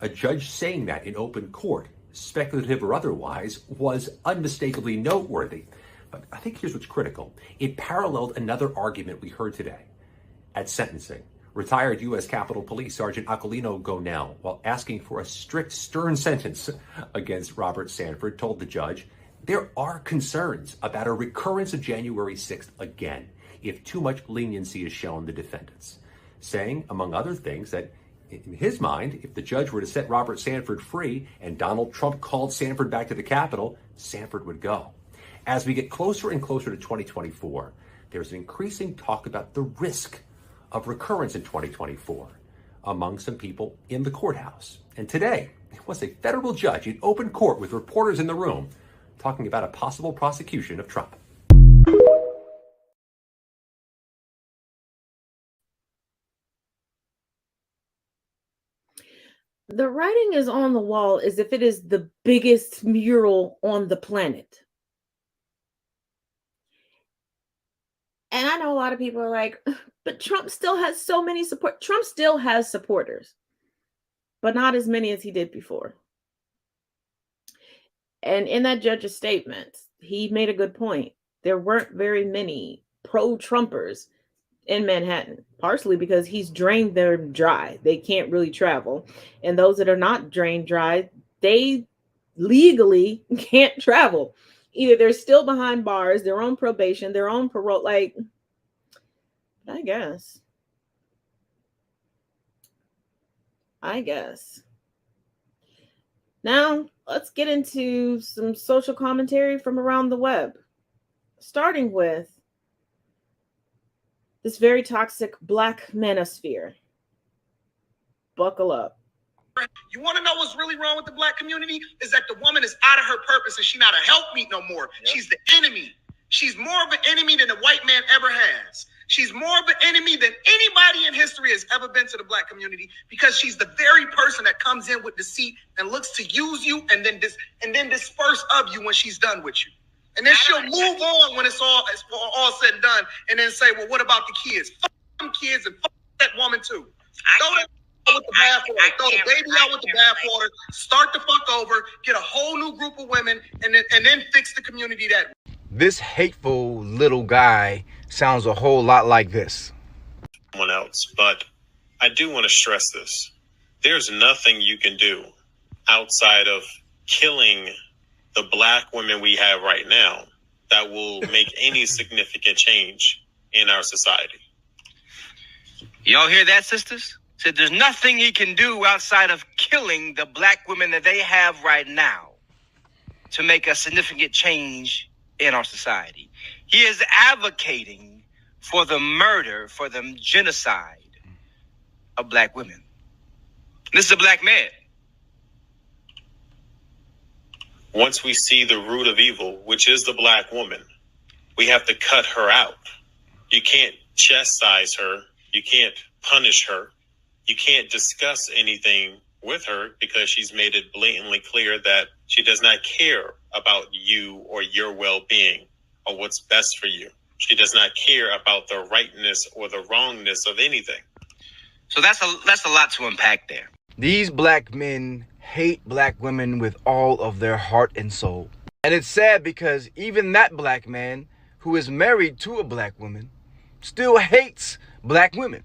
A judge saying that in open court, speculative or otherwise, was unmistakably noteworthy. But I think here's what's critical. It paralleled another argument we heard today at sentencing. Retired U.S. Capitol Police Sergeant Aquilino Gonell, while asking for a strict, stern sentence against Robert Sanford, told the judge, there are concerns about a recurrence of January 6th again if too much leniency is shown the defendants, saying, among other things, that in his mind, if the judge were to set Robert Sanford free and Donald Trump called Sanford back to the Capitol, Sanford would go. As we get closer and closer to 2024, there's an increasing talk about the risk of recurrence in 2024 among some people in the courthouse. And today, it was a federal judge in open court with reporters in the room talking about a possible prosecution of Trump. The writing is on the wall as if it is the biggest mural on the planet. And I know a lot of people are like, but Trump still has so many support. Trump still has supporters, but not as many as he did before. And in that judge's statement, he made a good point. There weren't very many pro-Trumpers in Manhattan, partially because he's drained them dry. They can't really travel. And those that are not drained dry, they legally can't travel. Either they're still behind bars, they're on probation, they're on parole. Like, I guess. Now, let's get into some social commentary from around the web, starting with this very toxic Black manosphere. Buckle up. You want to know what's really wrong with the Black community? Is that the woman is out of her purpose and she's not a helpmeet no more. Yep. She's the enemy. She's more of an enemy than the white man ever has. She's more of an enemy than anybody in history has ever been to the Black community, because she's the very person that comes in with deceit and looks to use you and then disperse of you when she's done with you. And then she'll move on when it's all said and done, and then say, well, what about the kids? Fuck them kids and fuck that woman too. Throw the baby out with the bathwater, start the fuck over, get a whole new group of women, and then fix the community that way. This hateful little guy sounds a whole lot like this. Someone else, but I do want to stress this. There's nothing you can do outside of killing the Black women we have right now that will make any significant change in our society. Y'all hear that, sisters? Said there's nothing he can do outside of killing the Black women that they have right now to make a significant change in our society. He is advocating for the murder, for the genocide of Black women. This is a Black man. Once we see the root of evil, which is the black woman, we have to cut her out. You can't chastise her. You can't punish her. You can't discuss anything with her because she's made it blatantly clear that she does not care about you or your well-being or what's best for you. She does not care about the rightness or the wrongness of anything. So that's a lot to unpack there. These black men hate black women with all of their heart and soul. And it's sad because even that black man who is married to a black woman still hates black women.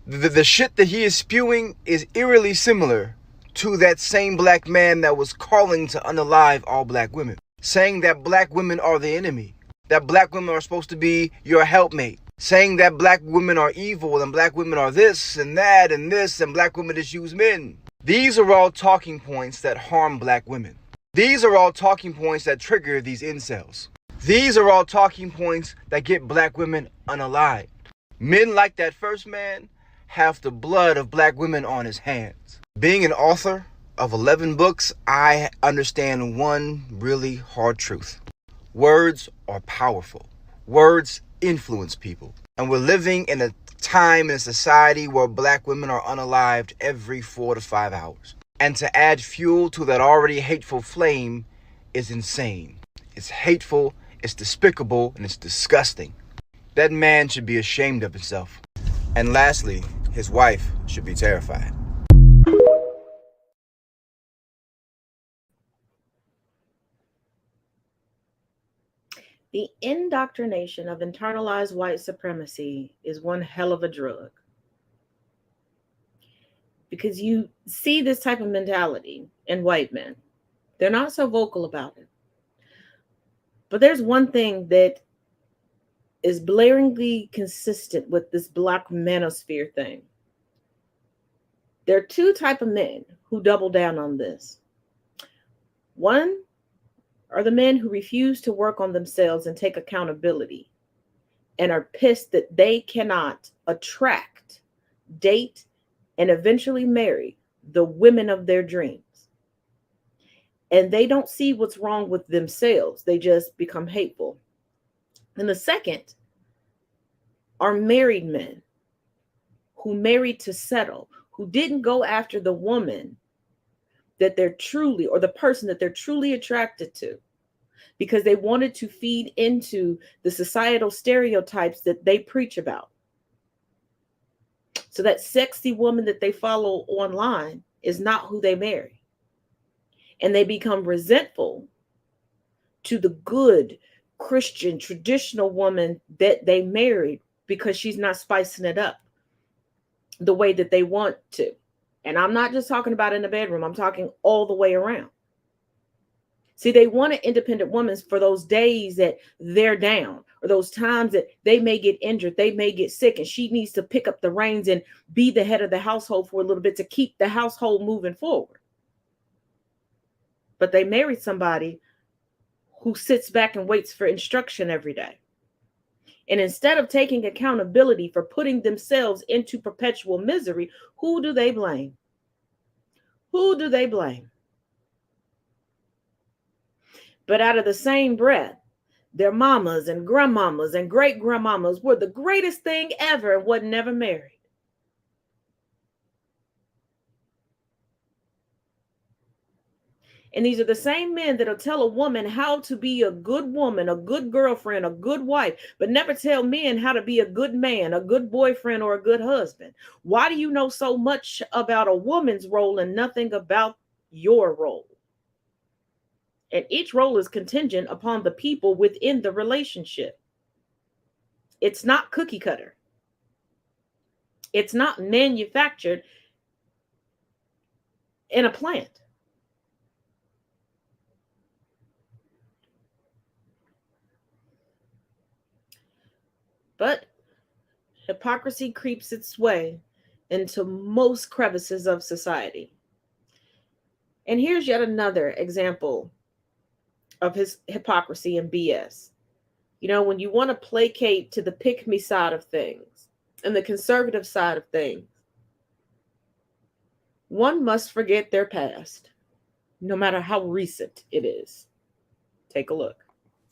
The shit that he is spewing is eerily similar to that same black man that was calling to unalive all black women, saying that black women are the enemy, that black women are supposed to be your helpmate, saying that black women are evil and black women are this and that and this and black women just use men. These are all talking points that harm black women. These are all talking points that trigger these incels. These are all talking points that get black women unalived. Men like that first man have the blood of black women on his hands. Being an author of 11 books, I understand one really hard truth. Words are powerful. Words influence people. And we're living in a time in a society where black women are unalived every 4 to 5 hours. And to add fuel to that already hateful flame is insane. It's hateful, it's despicable, and it's disgusting. That man should be ashamed of himself. And lastly, his wife should be terrified. The indoctrination of internalized white supremacy is one hell of a drug. Because you see this type of mentality in white men. They're not so vocal about it. But there's one thing that is blaringly consistent with this black manosphere thing. There are two types of men who double down on this. One are the men who refuse to work on themselves and take accountability and are pissed that they cannot attract, date, and eventually marry the women of their dreams. And they don't see what's wrong with themselves. They just become hateful. And the second are married men who married to settle, who didn't go after the woman that they're truly, or the person that they're truly attracted to, because they wanted to feed into the societal stereotypes that they preach about. So that sexy woman that they follow online is not who they marry. And they become resentful to the good Christian traditional woman that they married because she's not spicing it up the way that they want to. And I'm not just talking about in the bedroom. I'm talking all the way around. See, they want an independent woman for those days that they're down, or those times that they may get injured, they may get sick, and she needs to pick up the reins and be the head of the household for a little bit to keep the household moving forward. But they married somebody who sits back and waits for instruction every day. And instead of taking accountability for putting themselves into perpetual misery, who do they blame? Who do they blame? But out of the same breath, their mamas and grandmamas and great grandmamas were the greatest thing ever and was never married. And these are the same men that'll tell a woman how to be a good woman, a good girlfriend, a good wife, but never tell men how to be a good man, a good boyfriend, or a good husband. Why do you know so much about a woman's role and nothing about your role? And each role is contingent upon the people within the relationship. It's not cookie cutter. It's not manufactured in a plant. But hypocrisy creeps its way into most crevices of society. And here's yet another example of his hypocrisy and BS. You know, when you want to placate to the pick-me side of things and the conservative side of things, one must forget their past. no matter how recent it is. Take a look.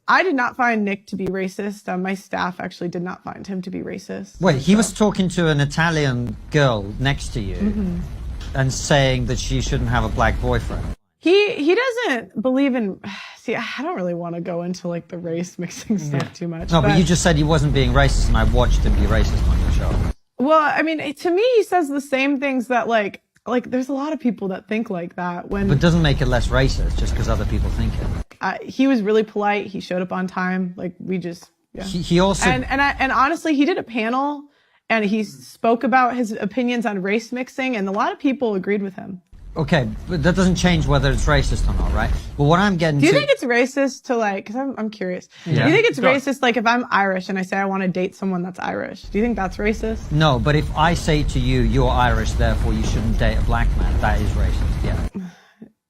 I did not find Nick to be racist. My staff actually did not find him to be racist. Wait, he was talking to an Italian girl next to you and saying that she shouldn't have a black boyfriend. He doesn't believe in. See, I don't really want to go into like the race mixing stuff too much. No, but you just said he wasn't being racist, and I watched him be racist on your show. Well, I mean, to me, he says the same things that like there's a lot of people that think like that. But it doesn't make it less racist just because other people think it. He was really polite. He showed up on time. Like we just. Yeah. He also and honestly, he did a panel and he spoke about his opinions on race mixing, and a lot of people agreed with him. Okay, but that doesn't change whether it's racist or not, right? But what I'm getting Do you think it's racist to like, because I'm curious. Yeah. Do you think it's Go. racist like if I'm Irish and I say I want to date someone that's Irish? Do you think that's racist? No, but if I say to you, you're Irish, therefore you shouldn't date a black man, that is racist, yeah.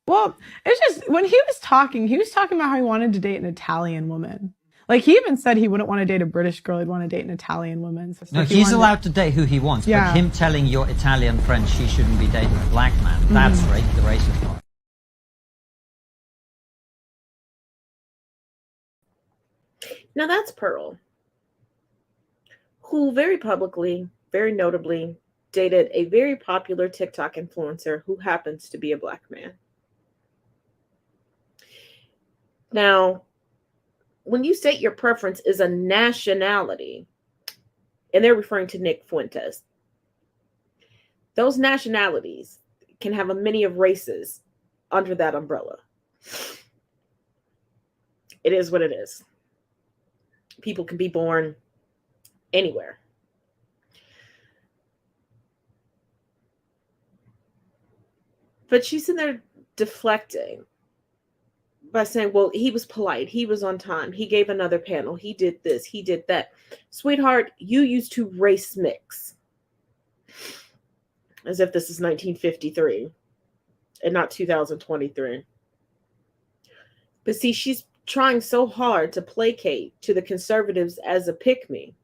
Well, it's just, when he was talking about how he wanted to date an Italian woman. Like, he even said he wouldn't want to date a British girl, he'd want to date an Italian woman. So No, he's allowed to date who he wants, Yeah. but him telling your Italian friend she shouldn't be dating a black man, that's the racist part. Now that's Pearl, who very publicly, very notably, dated a very popular TikTok influencer who happens to be a black man. Now, when you state your preference is a nationality, and they're referring to Nick Fuentes, those nationalities can have a many of races under that umbrella. It is what it is. People can be born anywhere. But she's in there deflecting by saying, well, he was polite. He was on time. He gave another panel. He did this. He did that. Sweetheart, you used to race mix. As if this is 1953 and not 2023. But see, she's trying so hard to placate to the conservatives as a pick-me.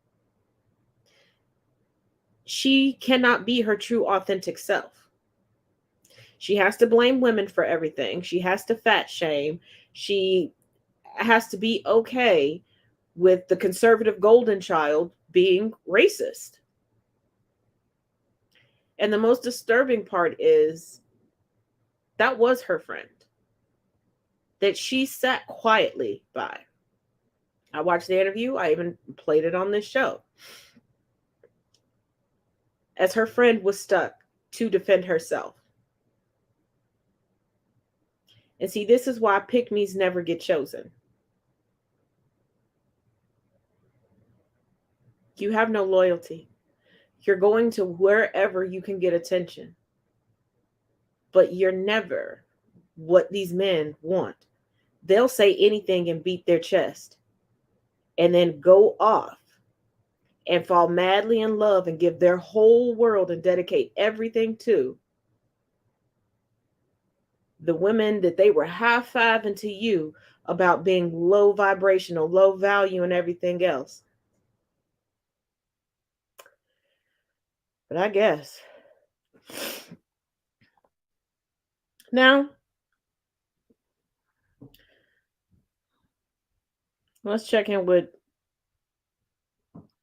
She cannot be her true, authentic self. She has to blame women for everything. She has to fat shame. She has to be okay with the conservative golden child being racist. And the most disturbing part is that was her friend that she sat quietly by. I watched the interview. I even played it on this show. As her friend was stuck to defend herself. And see, this is why pick-me's never get chosen. You have no loyalty. You're going to wherever you can get attention. But you're never what these men want. They'll say anything and beat their chest. And then go off and fall madly in love and give their whole world and dedicate everything to the women that they were high-fiving to you about being low vibrational, low value, and everything else. But I guess. Now, let's check in with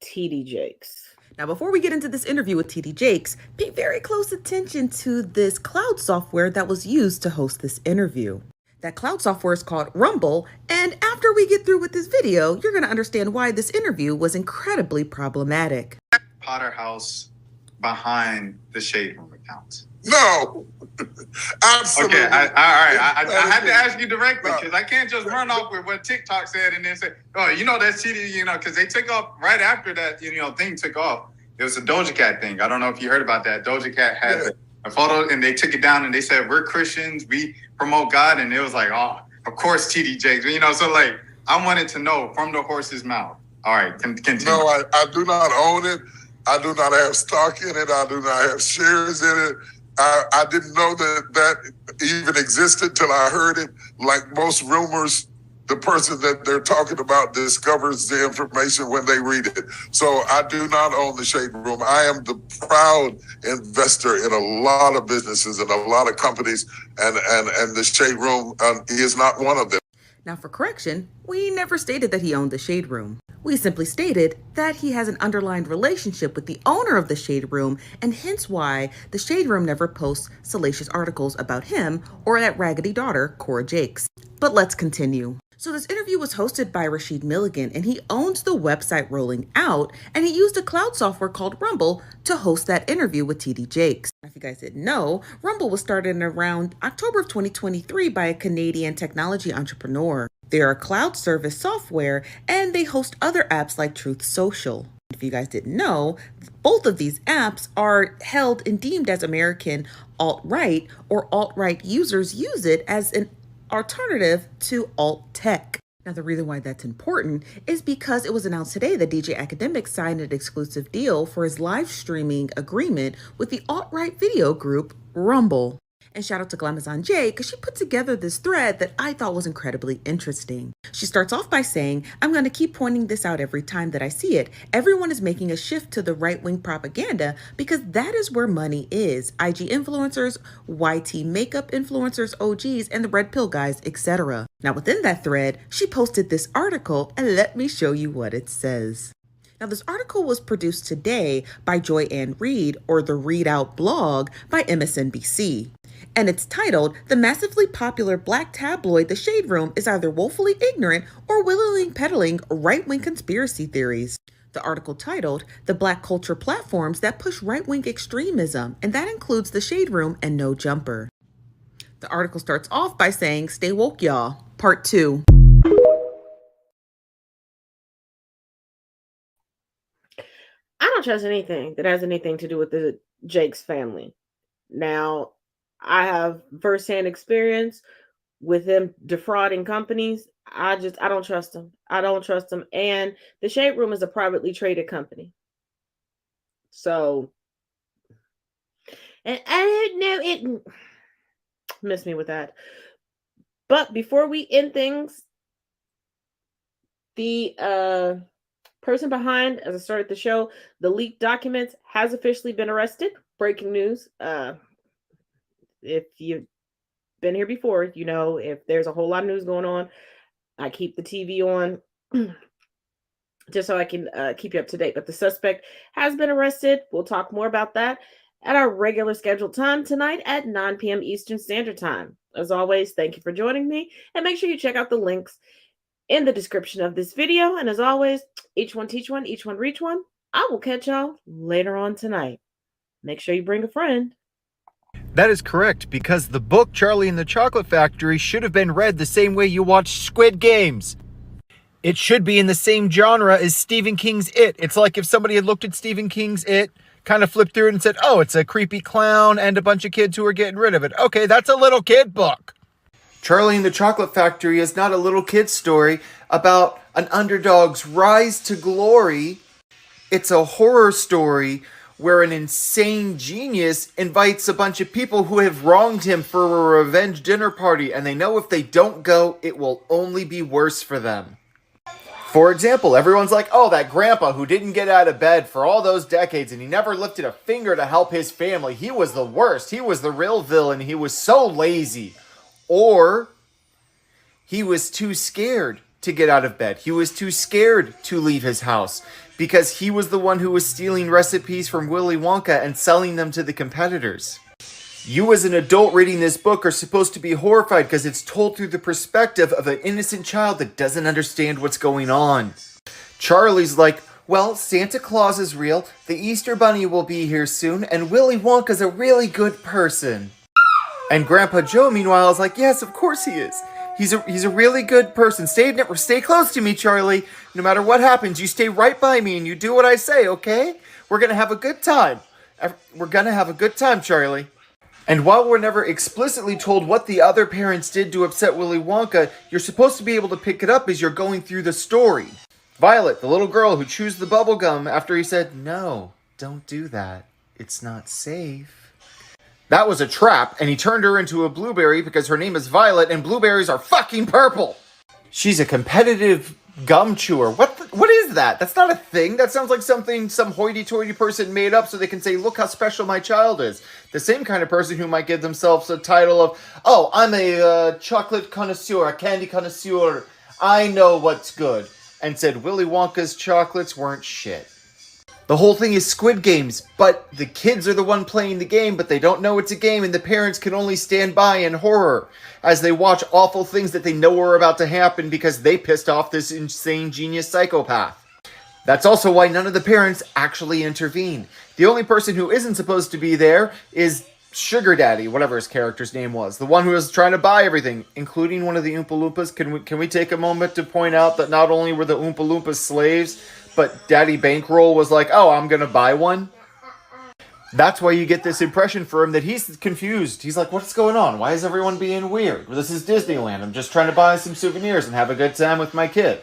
TD Jakes. Now, before we get into this interview with TD Jakes, pay very close attention to this cloud software that was used to host this interview. That cloud software is called Rumble, and after we get through with this video, you're going to understand why this interview was incredibly problematic. Potter House behind the Shade Room account. No, absolutely. Okay, all right. I had to ask you directly because I can't just run off with what TikTok said and then say, oh, you know, that's cheating, you know, because they took off right after that, you know, thing took off. It was a Doja Cat thing. I don't know if you heard about that. Doja Cat had a photo and they took it down and they said, we're Christians, we promote God. And it was like, oh, of course, TD Jakes, you know, so like, I wanted to know from the horse's mouth. All right, continue. No, I do not own it. I do not have stock in it. I do not have shares in it. I didn't know that even existed till I heard it. Like most rumors, the person that they're talking about discovers the information when they read it. So I do not own the Shade Room. I am the proud investor in a lot of businesses and a lot of companies, and the Shade Room is not one of them. Now, for correction, we never stated that he owned the Shade Room. We simply stated that he has an underlying relationship with the owner of the Shade Room, and hence why the Shade Room never posts salacious articles about him or that raggedy daughter, Cora Jakes. But let's continue. So this interview was hosted by Rashid Milligan, and he owns the website Rolling Out, and he used a cloud software called Rumble to host that interview with TD Jakes. If you guys didn't know, Rumble was started in around October of 2023 by a Canadian technology entrepreneur. They're a cloud service software, and they host other apps like Truth Social. If you guys didn't know, both of these apps are held and deemed as American alt-right, or alt-right users use it as an alternative to alt-tech. Now, the reason why that's important is because it was announced today that DJ Academic signed an exclusive deal for his live streaming agreement with the alt-right video group Rumble. And shout out to Glamazon J, because she put together this thread that I thought was incredibly interesting. She starts off by saying, I'm going to keep pointing this out every time that I see it. Everyone is making a shift to the right-wing propaganda because that is where money is. IG influencers, YT makeup influencers, OGs, and the red pill guys, etc. Now, within that thread, she posted this article, and let me show you what it says. Now, this article was produced today by Joy Ann Reid, or the Read Out blog, by MSNBC. And it's titled, The Massively Popular Black Tabloid The Shade Room is either woefully ignorant or willingly peddling right-wing conspiracy theories. The article titled, The Black Culture Platforms That Push Right-Wing Extremism, and that includes The Shade Room and No Jumper. The article starts off by saying, Stay woke, y'all. Part 2. I don't trust anything that has anything to do with the Jakes family. Now, I have firsthand experience with them defrauding companies. I don't trust them. I don't trust them. And the Shade Room is a privately traded company. So, and I don't know, it missed me with that. But before we end things, the person behind, as I started the show, the leaked documents has officially been arrested. Breaking news. If you've been here before, you know, if there's a whole lot of news going on, I keep the TV on just so I can keep you up to date. But the suspect has been arrested. We'll talk more about that at our regular scheduled time tonight at 9 p.m. Eastern Standard Time. As always, thank you for joining me, and make sure you check out the links in the description of this video. And as always, each one teach one, each one reach one. I will catch y'all later on tonight. Make sure you bring a friend. That is correct, because the book Charlie and the Chocolate Factory should have been read the same way you watch Squid Games. It should be in the same genre as Stephen King's It. It's like if somebody had looked at Stephen King's It, kind of flipped through it and said, oh, it's a creepy clown and a bunch of kids who are getting rid of it. Okay, that's a little kid book. Charlie and the Chocolate Factory is not a little kid's story about an underdog's rise to glory. It's a horror story where an insane genius invites a bunch of people who have wronged him for a revenge dinner party, and they know if they don't go, it will only be worse for them. For example, everyone's like, oh, that grandpa who didn't get out of bed for all those decades and he never lifted a finger to help his family. He was the worst. He was the real villain. He was so lazy. Or he was too scared to get out of bed. He was too scared to leave his house because he was the one who was stealing recipes from Willy Wonka and selling them to the competitors. You as an adult reading this book are supposed to be horrified because it's told through the perspective of an innocent child that doesn't understand what's going on. Charlie's like, well, Santa Claus is real, the Easter Bunny will be here soon, and Willy Wonka's a really good person. And Grandpa Joe, meanwhile, is like, yes, of course he is. He's a really good person. Stay close to me, Charlie. No matter what happens, you stay right by me and you do what I say, okay? We're going to have a good time. We're going to have a good time, Charlie. And while we're never explicitly told what the other parents did to upset Willy Wonka, you're supposed to be able to pick it up as you're going through the story. Violet, the little girl who chews the bubble gum after he said, no, don't do that. It's not safe. That was a trap, and he turned her into a blueberry because her name is Violet and blueberries are fucking purple. she's a competitive gum chewer. What is that? That's not a thing. That sounds like something some hoity-toity person made up so they can say, look how special my child is. The same kind of person who might give themselves a title of, oh, I'm a chocolate connoisseur, a candy connoisseur. I know what's good. And said Willy Wonka's chocolates weren't shit. The whole thing is Squid Games, but the kids are the one playing the game, but they don't know it's a game, and the parents can only stand by in horror as they watch awful things that they know are about to happen because they pissed off this insane genius psychopath. That's also why none of the parents actually intervene. The only person who isn't supposed to be there is Sugar Daddy, whatever his character's name was, the one who was trying to buy everything, including one of the Oompa Loompas. Can we take a moment to point out that not only were the Oompa Loompas slaves, but Daddy Bankroll was like, oh, I'm gonna buy one? That's why you get this impression for him that he's confused. He's like, what's going on? Why is everyone being weird? Well, this is Disneyland. I'm just trying to buy some souvenirs and have a good time with my kid.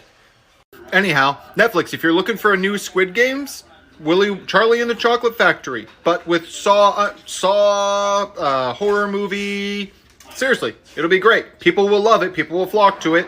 Anyhow, Netflix, if you're looking for a new Squid Games, Charlie and the Chocolate Factory, but with Saw horror movie. Seriously, it'll be great. People will love it. People will flock to it.